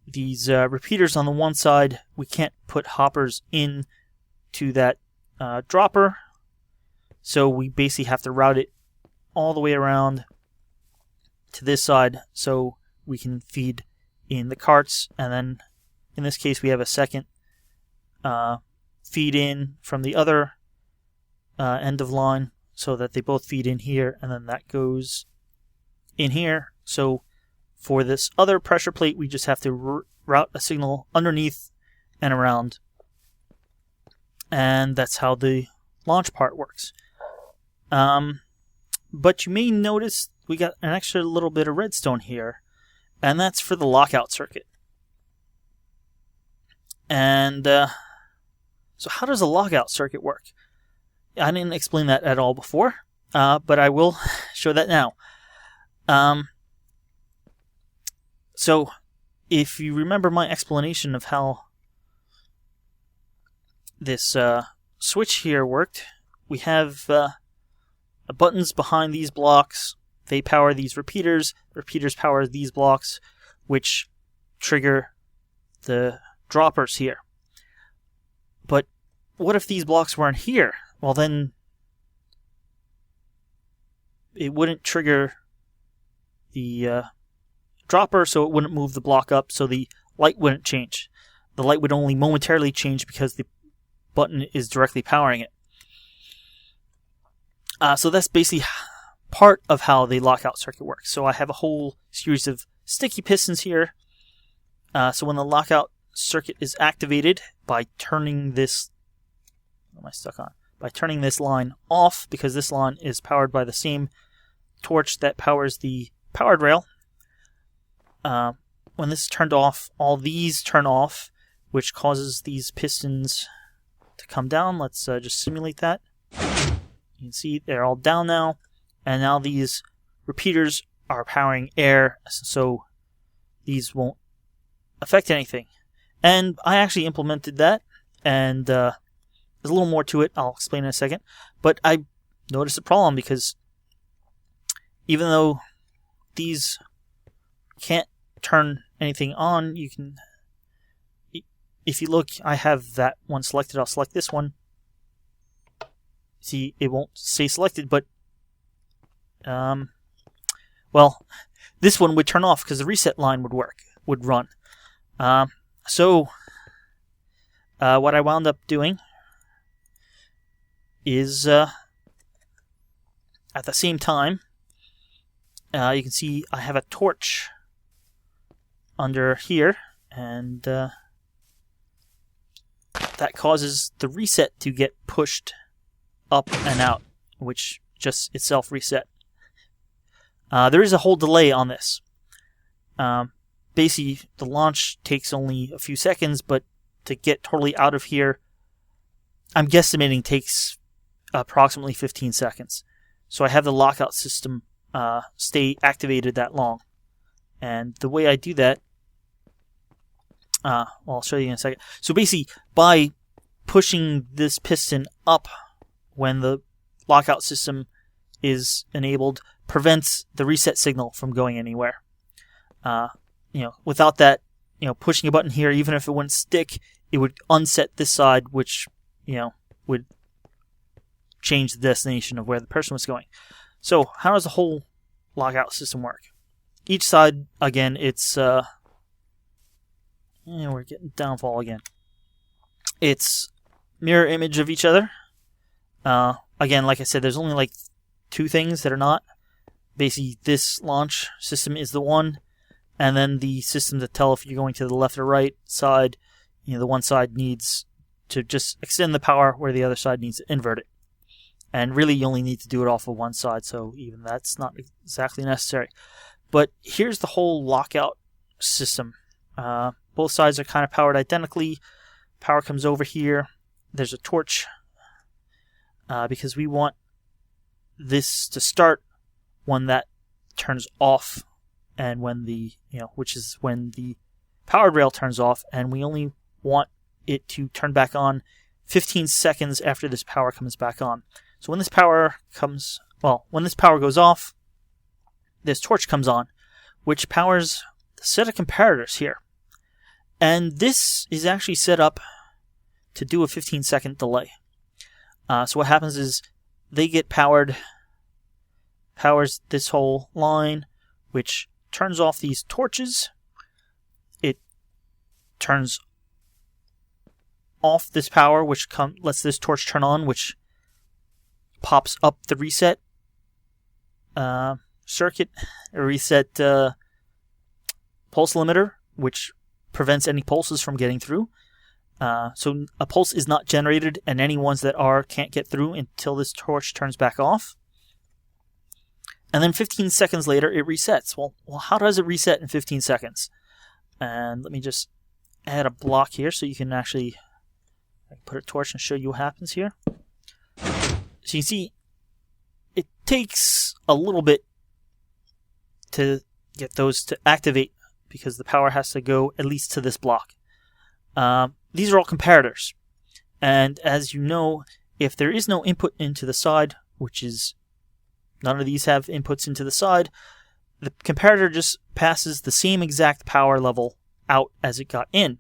these repeaters on the one side, we can't put hoppers in to that dropper. So we basically have to route it all the way around to this side so we can feed in the carts, and then in this case we have a second feed in from the other end of line so that they both feed in here, and then that goes in here. So for this other pressure plate we just have to route a signal underneath and around, and that's how the launch part works. But you may notice we got an extra little bit of redstone here, and that's for the lockout circuit. And so how does a lockout circuit work? I didn't explain that at all before, but I will show that now. So if you remember my explanation of how this switch here worked, we have buttons behind these blocks. They power these repeaters. Repeaters power these blocks, which trigger the droppers here. But what if these blocks weren't here? Well, then it wouldn't trigger the dropper, so it wouldn't move the block up, so the light wouldn't change. The light would only momentarily change because the button is directly powering it. So that's basically part of how the lockout circuit works. So I have a whole series of sticky pistons here. So when the lockout circuit is activated by turning this, what am I stuck on? By turning this line off, because this line is powered by the same torch that powers the powered rail. When this is turned off, all these turn off, which causes these pistons to come down. Let's just simulate that. You can see they're all down now, and now these repeaters are powering air, so these won't affect anything. And I actually implemented that, and there's a little more to it. I'll explain in a second. But I noticed a problem, because even though these can't turn anything on, you can, if you look, I have that one selected. I'll select this one. See, it won't stay selected, but well, this one would turn off because the reset line would run. So what I wound up doing is at the same time, you can see I have a torch under here, and that causes the reset to get pushed up and out, which just itself reset. There is a whole delay on this. Basically, the launch takes only a few seconds, but to get totally out of here, I'm guesstimating takes approximately 15 seconds. So I have the lockout system stay activated that long. And the way I do that, well, I'll show you in a second. So basically, by pushing this piston up when the lockout system is enabled, prevents the reset signal from going anywhere. Without that, pushing a button here, even if it wouldn't stick, it would unset this side, which, would change the destination of where the person was going. So how does the whole lockout system work? Each side, again, it's, we're getting downfall again. It's mirror image of each other. Again, like I said, there's only like two things that are not. Basically, this launch system is the one, and then the system to tell if you're going to the left or right side, the one side needs to just extend the power where the other side needs to invert it. And really, you only need to do it off of one side, so even that's not exactly necessary. But here's the whole lockout system. Both sides are kind of powered identically. Power comes over here. There's a torch, because we want this to start when that turns off, and when the which is when the powered rail turns off, and we only want it to turn back on 15 seconds after this power comes back on. So when this power goes off, this torch comes on, which powers the set of comparators here. And this is actually set up to do a 15-second delay. So what happens is they get powers this whole line, which turns off these torches. It turns off this power, which lets this torch turn on, which pops up the reset circuit, or reset pulse limiter, which prevents any pulses from getting through. So a pulse is not generated, and any ones that are can't get through until this torch turns back off. And then 15 seconds later, it resets. Well, how does it reset in 15 seconds? And let me just add a block here so you can actually put a torch and show you what happens here. So you see, it takes a little bit to get those to activate because the power has to go at least to this block. These are all comparators. And as you know, if there is no input into the side, which is none of these have inputs into the side, the comparator just passes the same exact power level out as it got in.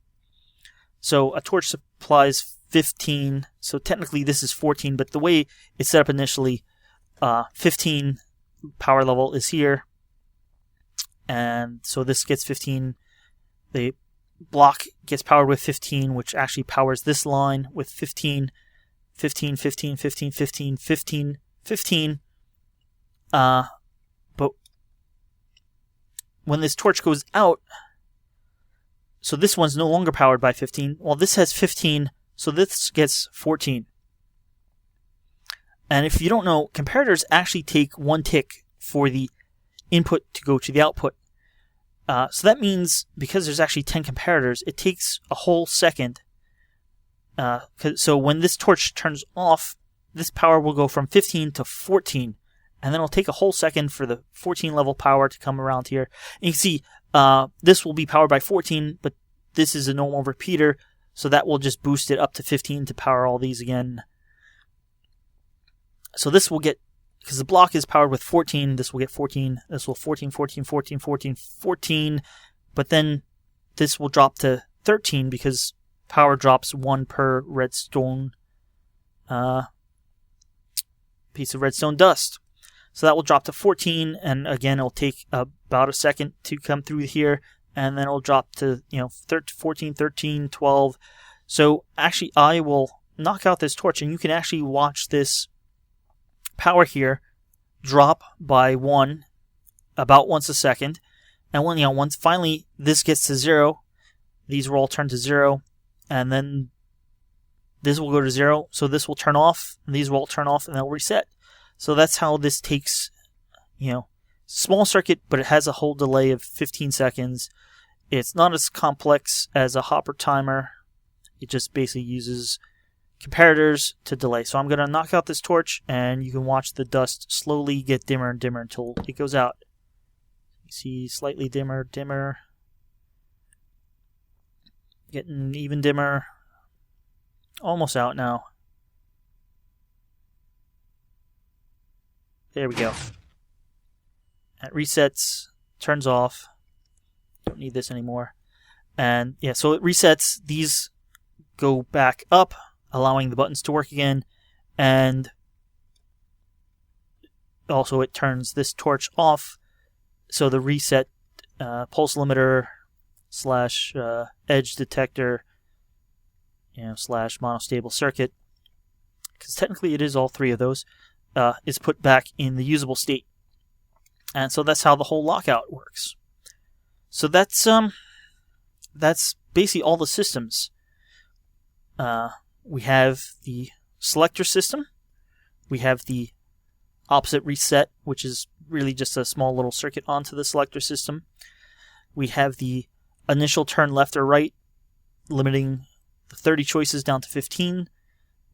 So a torch supplies 15, so technically this is 14, but the way it's set up initially, 15 power level is here, and so this gets 15. The block gets powered with 15, which actually powers this line with 15, 15, 15, 15, 15, 15, 15. But when this torch goes out, so this one's no longer powered by 15. Well, this has 15, so this gets 14. And if you don't know, comparators actually take one tick for the input to go to the output. So that means, because there's actually 10 comparators, it takes a whole second. So when this torch turns off, this power will go from 15 to 14. And then it'll take a whole second for the 14 level power to come around here. And you can see, this will be powered by 14, but this is a normal repeater, so that will just boost it up to 15 to power all these again. So this will get, because the block is powered with 14, this will get 14, this will 14, 14, 14, 14, 14, but then this will drop to 13 because power drops 1 per redstone piece of redstone dust. So that will drop to 14, and again, it'll take about a second to come through here, and then it'll drop to 14, 13, 12. So actually, I will knock out this torch, and you can actually watch this power here drop by 1 about once a second. And when once finally this gets to 0, these will all turn to 0, and then this will go to 0. So this will turn off, and these will all turn off, and they'll reset. So that's how this takes, small circuit, but it has a whole delay of 15 seconds. It's not as complex as a hopper timer. It just basically uses comparators to delay. So I'm going to knock out this torch, and you can watch the dust slowly get dimmer and dimmer until it goes out. You see slightly dimmer, dimmer, getting even dimmer, almost out now. There we go. It resets, turns off. Don't need this anymore. And yeah, so it resets. These go back up, allowing the buttons to work again. And also it turns this torch off. So the reset pulse limiter / edge detector / monostable circuit, because technically it is all three of those, is put back in the usable state. And so that's how the whole lockout works. So that's basically all the systems. We have the selector system. We have the opposite reset, which is really just a small little circuit onto the selector system. We have the initial turn left or right, limiting the 30 choices down to 15,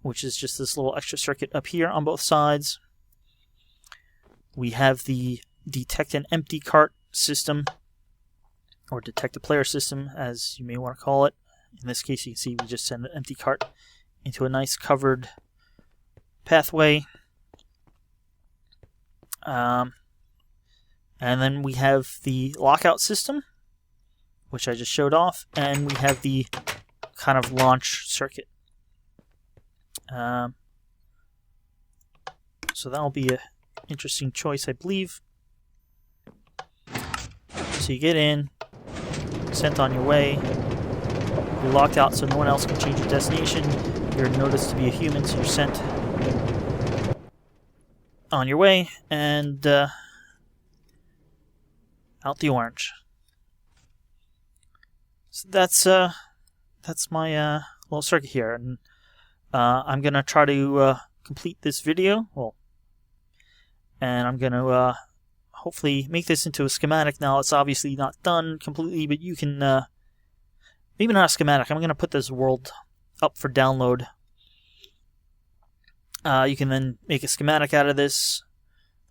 which is just this little extra circuit up here on both sides. We have the detect an empty cart system, or detect a player system, as you may want to call it. In this case, you can see we just send an empty cart into a nice covered pathway. And then we have the lockout system, which I just showed off, and we have the kind of launch circuit. So that'll be an interesting choice, I believe. So you get in, sent on your way. You're locked out so no one else can change your destination. You're noticed to be a human, so you're sent on your way, and out the orange. So that's my little circuit here, and I'm gonna try to complete this video. And I'm gonna hopefully make this into a schematic. Now it's obviously not done completely, but you can maybe not a schematic. I'm gonna put this world up for download. You can then make a schematic out of this.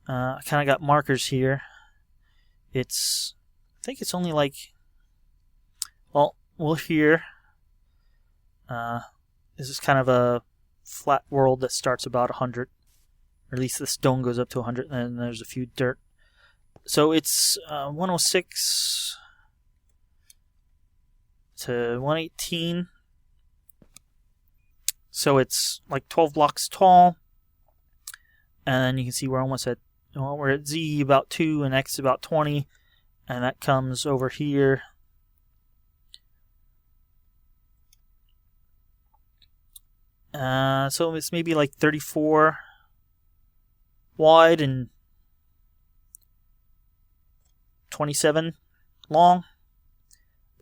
I kind of got markers here. I think it's only like, well, here. This is kind of a flat world that starts about 100. Or at least the stone goes up to 100, and then there's a few dirt. So it's 106 to 118. So it's like 12 blocks tall. And then you can see we're almost at, well, we're at Z about 2 and X about 20. And that comes over here. So it's maybe like 34 wide and 27 long.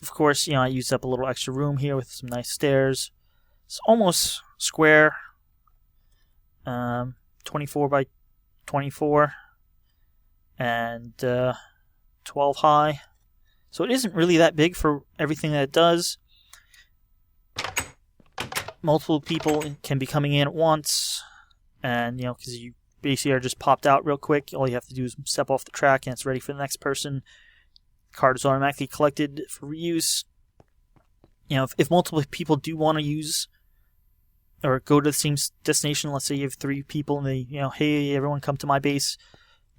Of course, I used up a little extra room here with some nice stairs. It's almost square. 24 by 24 and 12 high. So it isn't really that big for everything that it does. Multiple people can be coming in at once, and because you basically are just popped out real quick. All you have to do is step off the track and it's ready for the next person. Card is automatically collected for reuse. If multiple people do want to use or go to the same destination, let's say you have 3 people and they, hey, everyone come to my base.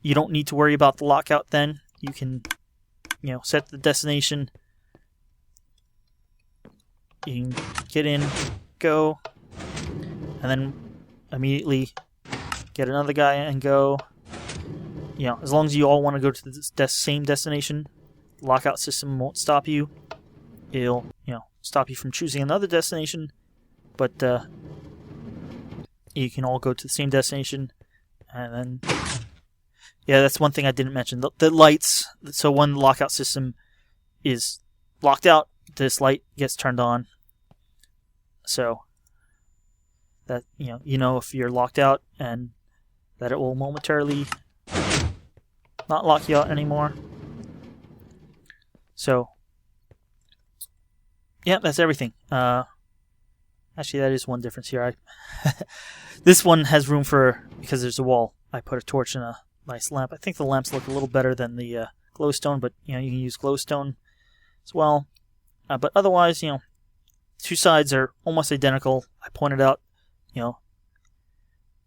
You don't need to worry about the lockout then. You can, set the destination. You can get in, go, and then immediately get another guy and go. As long as you all want to go to the same destination, the lockout system won't stop you. It'll, stop you from choosing another destination, but you can all go to the same destination. And then, that's one thing I didn't mention. The lights, so when the lockout system is locked out, this light gets turned on. So that, if you're locked out, and that it will momentarily not lock you out anymore. So, that's everything. Actually, that is one difference here. This one has room because there's a wall, I put a torch and a nice lamp. I think the lamps look a little better than the glowstone, but you can use glowstone as well. But otherwise, 2 sides are almost identical. I pointed out,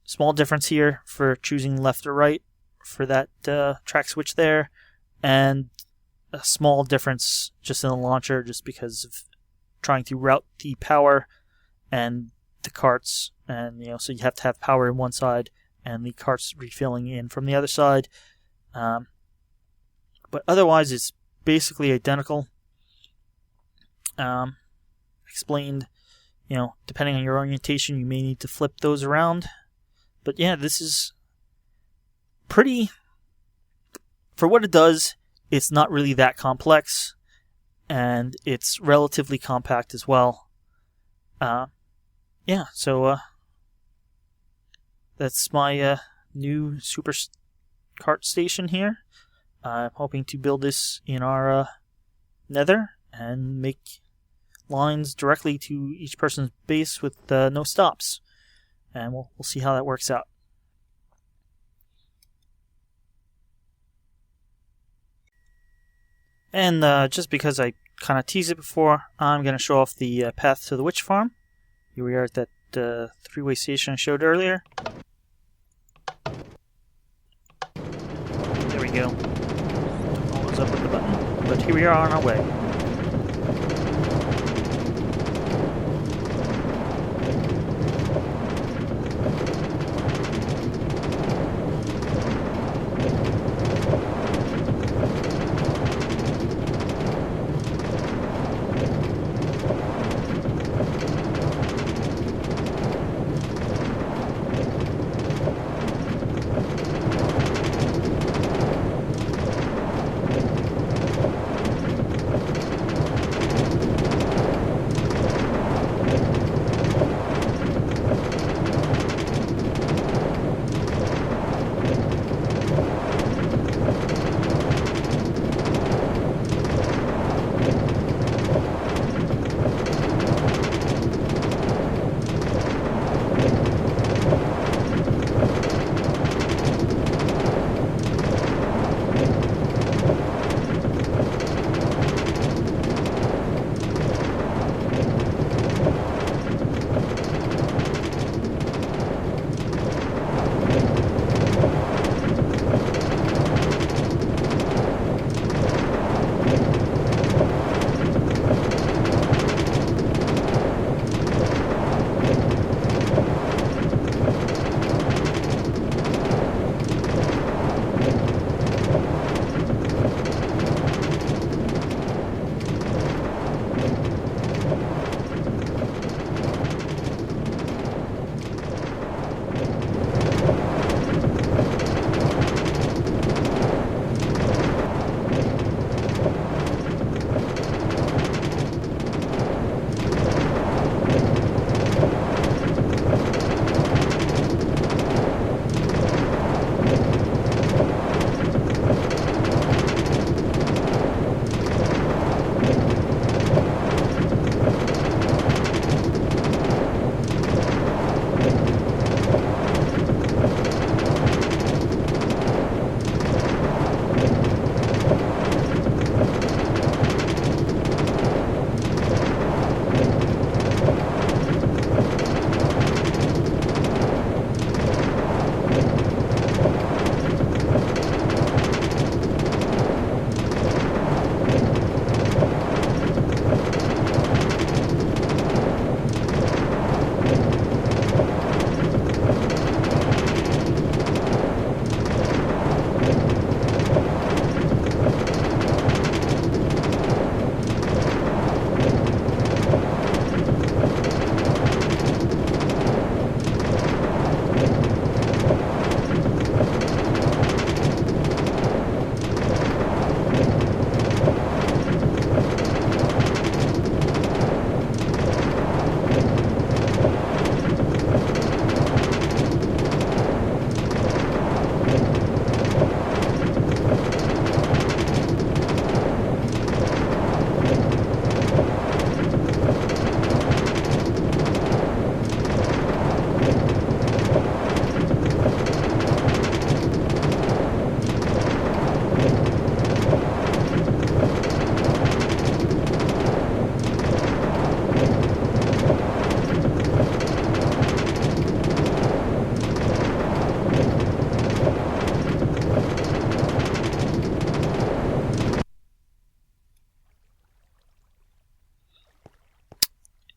small difference here for choosing left or right for that track switch there, and a small difference just in the launcher, just because of trying to route the power and the carts, and so you have to have power in one side and the carts refilling in from the other side. But otherwise, it's basically identical. Explained, depending on your orientation, you may need to flip those around. But this is pretty, for what it does, it's not really that complex, and it's relatively compact as well. So that's my new super cart station here. I'm hoping to build this in our nether and make lines directly to each person's base with no stops, and we'll see how that works out. And just because I kind of teased it before, I'm going to show off the path to the witch farm. Here we are at that three-way station I showed earlier. There we go. All those up with the button. But here we are on our way.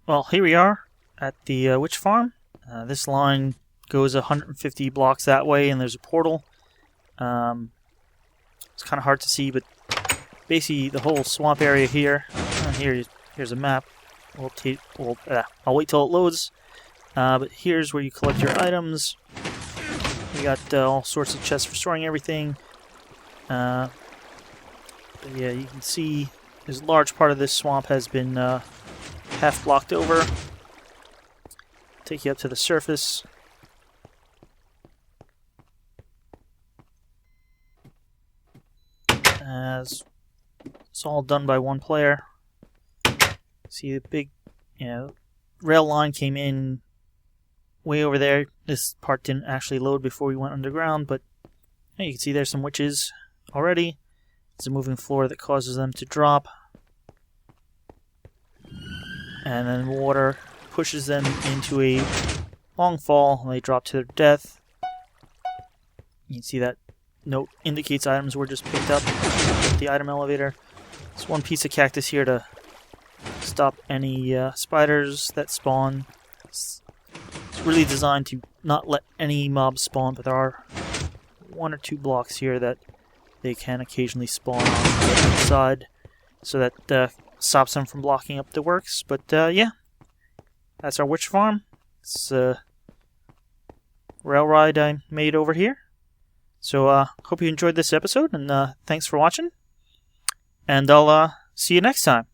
Well, here we are at the witch farm. This line goes 150 blocks that way, and there's a portal. It's kind of hard to see, but basically the whole swamp area here. Here's a map. I'll wait till it loads. But here's where you collect your items. We got all sorts of chests for storing everything. But yeah, you can see there's a large part of this swamp has been half blocked over. Take you up to the surface. As it's all done by one player. See the big, rail line came in way over there. This part didn't actually load before we went underground, but you can see there's some witches already. It's a moving floor that causes them to drop. And then water pushes them into a long fall, and they drop to their death. You can see that note indicates items were just picked up at the item elevator. There's one piece of cactus here to stop any spiders that spawn. It's really designed to not let any mobs spawn, but there are 1 or 2 blocks here that they can occasionally spawn on the inside, so that stops them from blocking up the works. But yeah, that's our witch farm. It's a rail ride I made over here. So hope you enjoyed this episode, and thanks for watching. And I'll see you next time.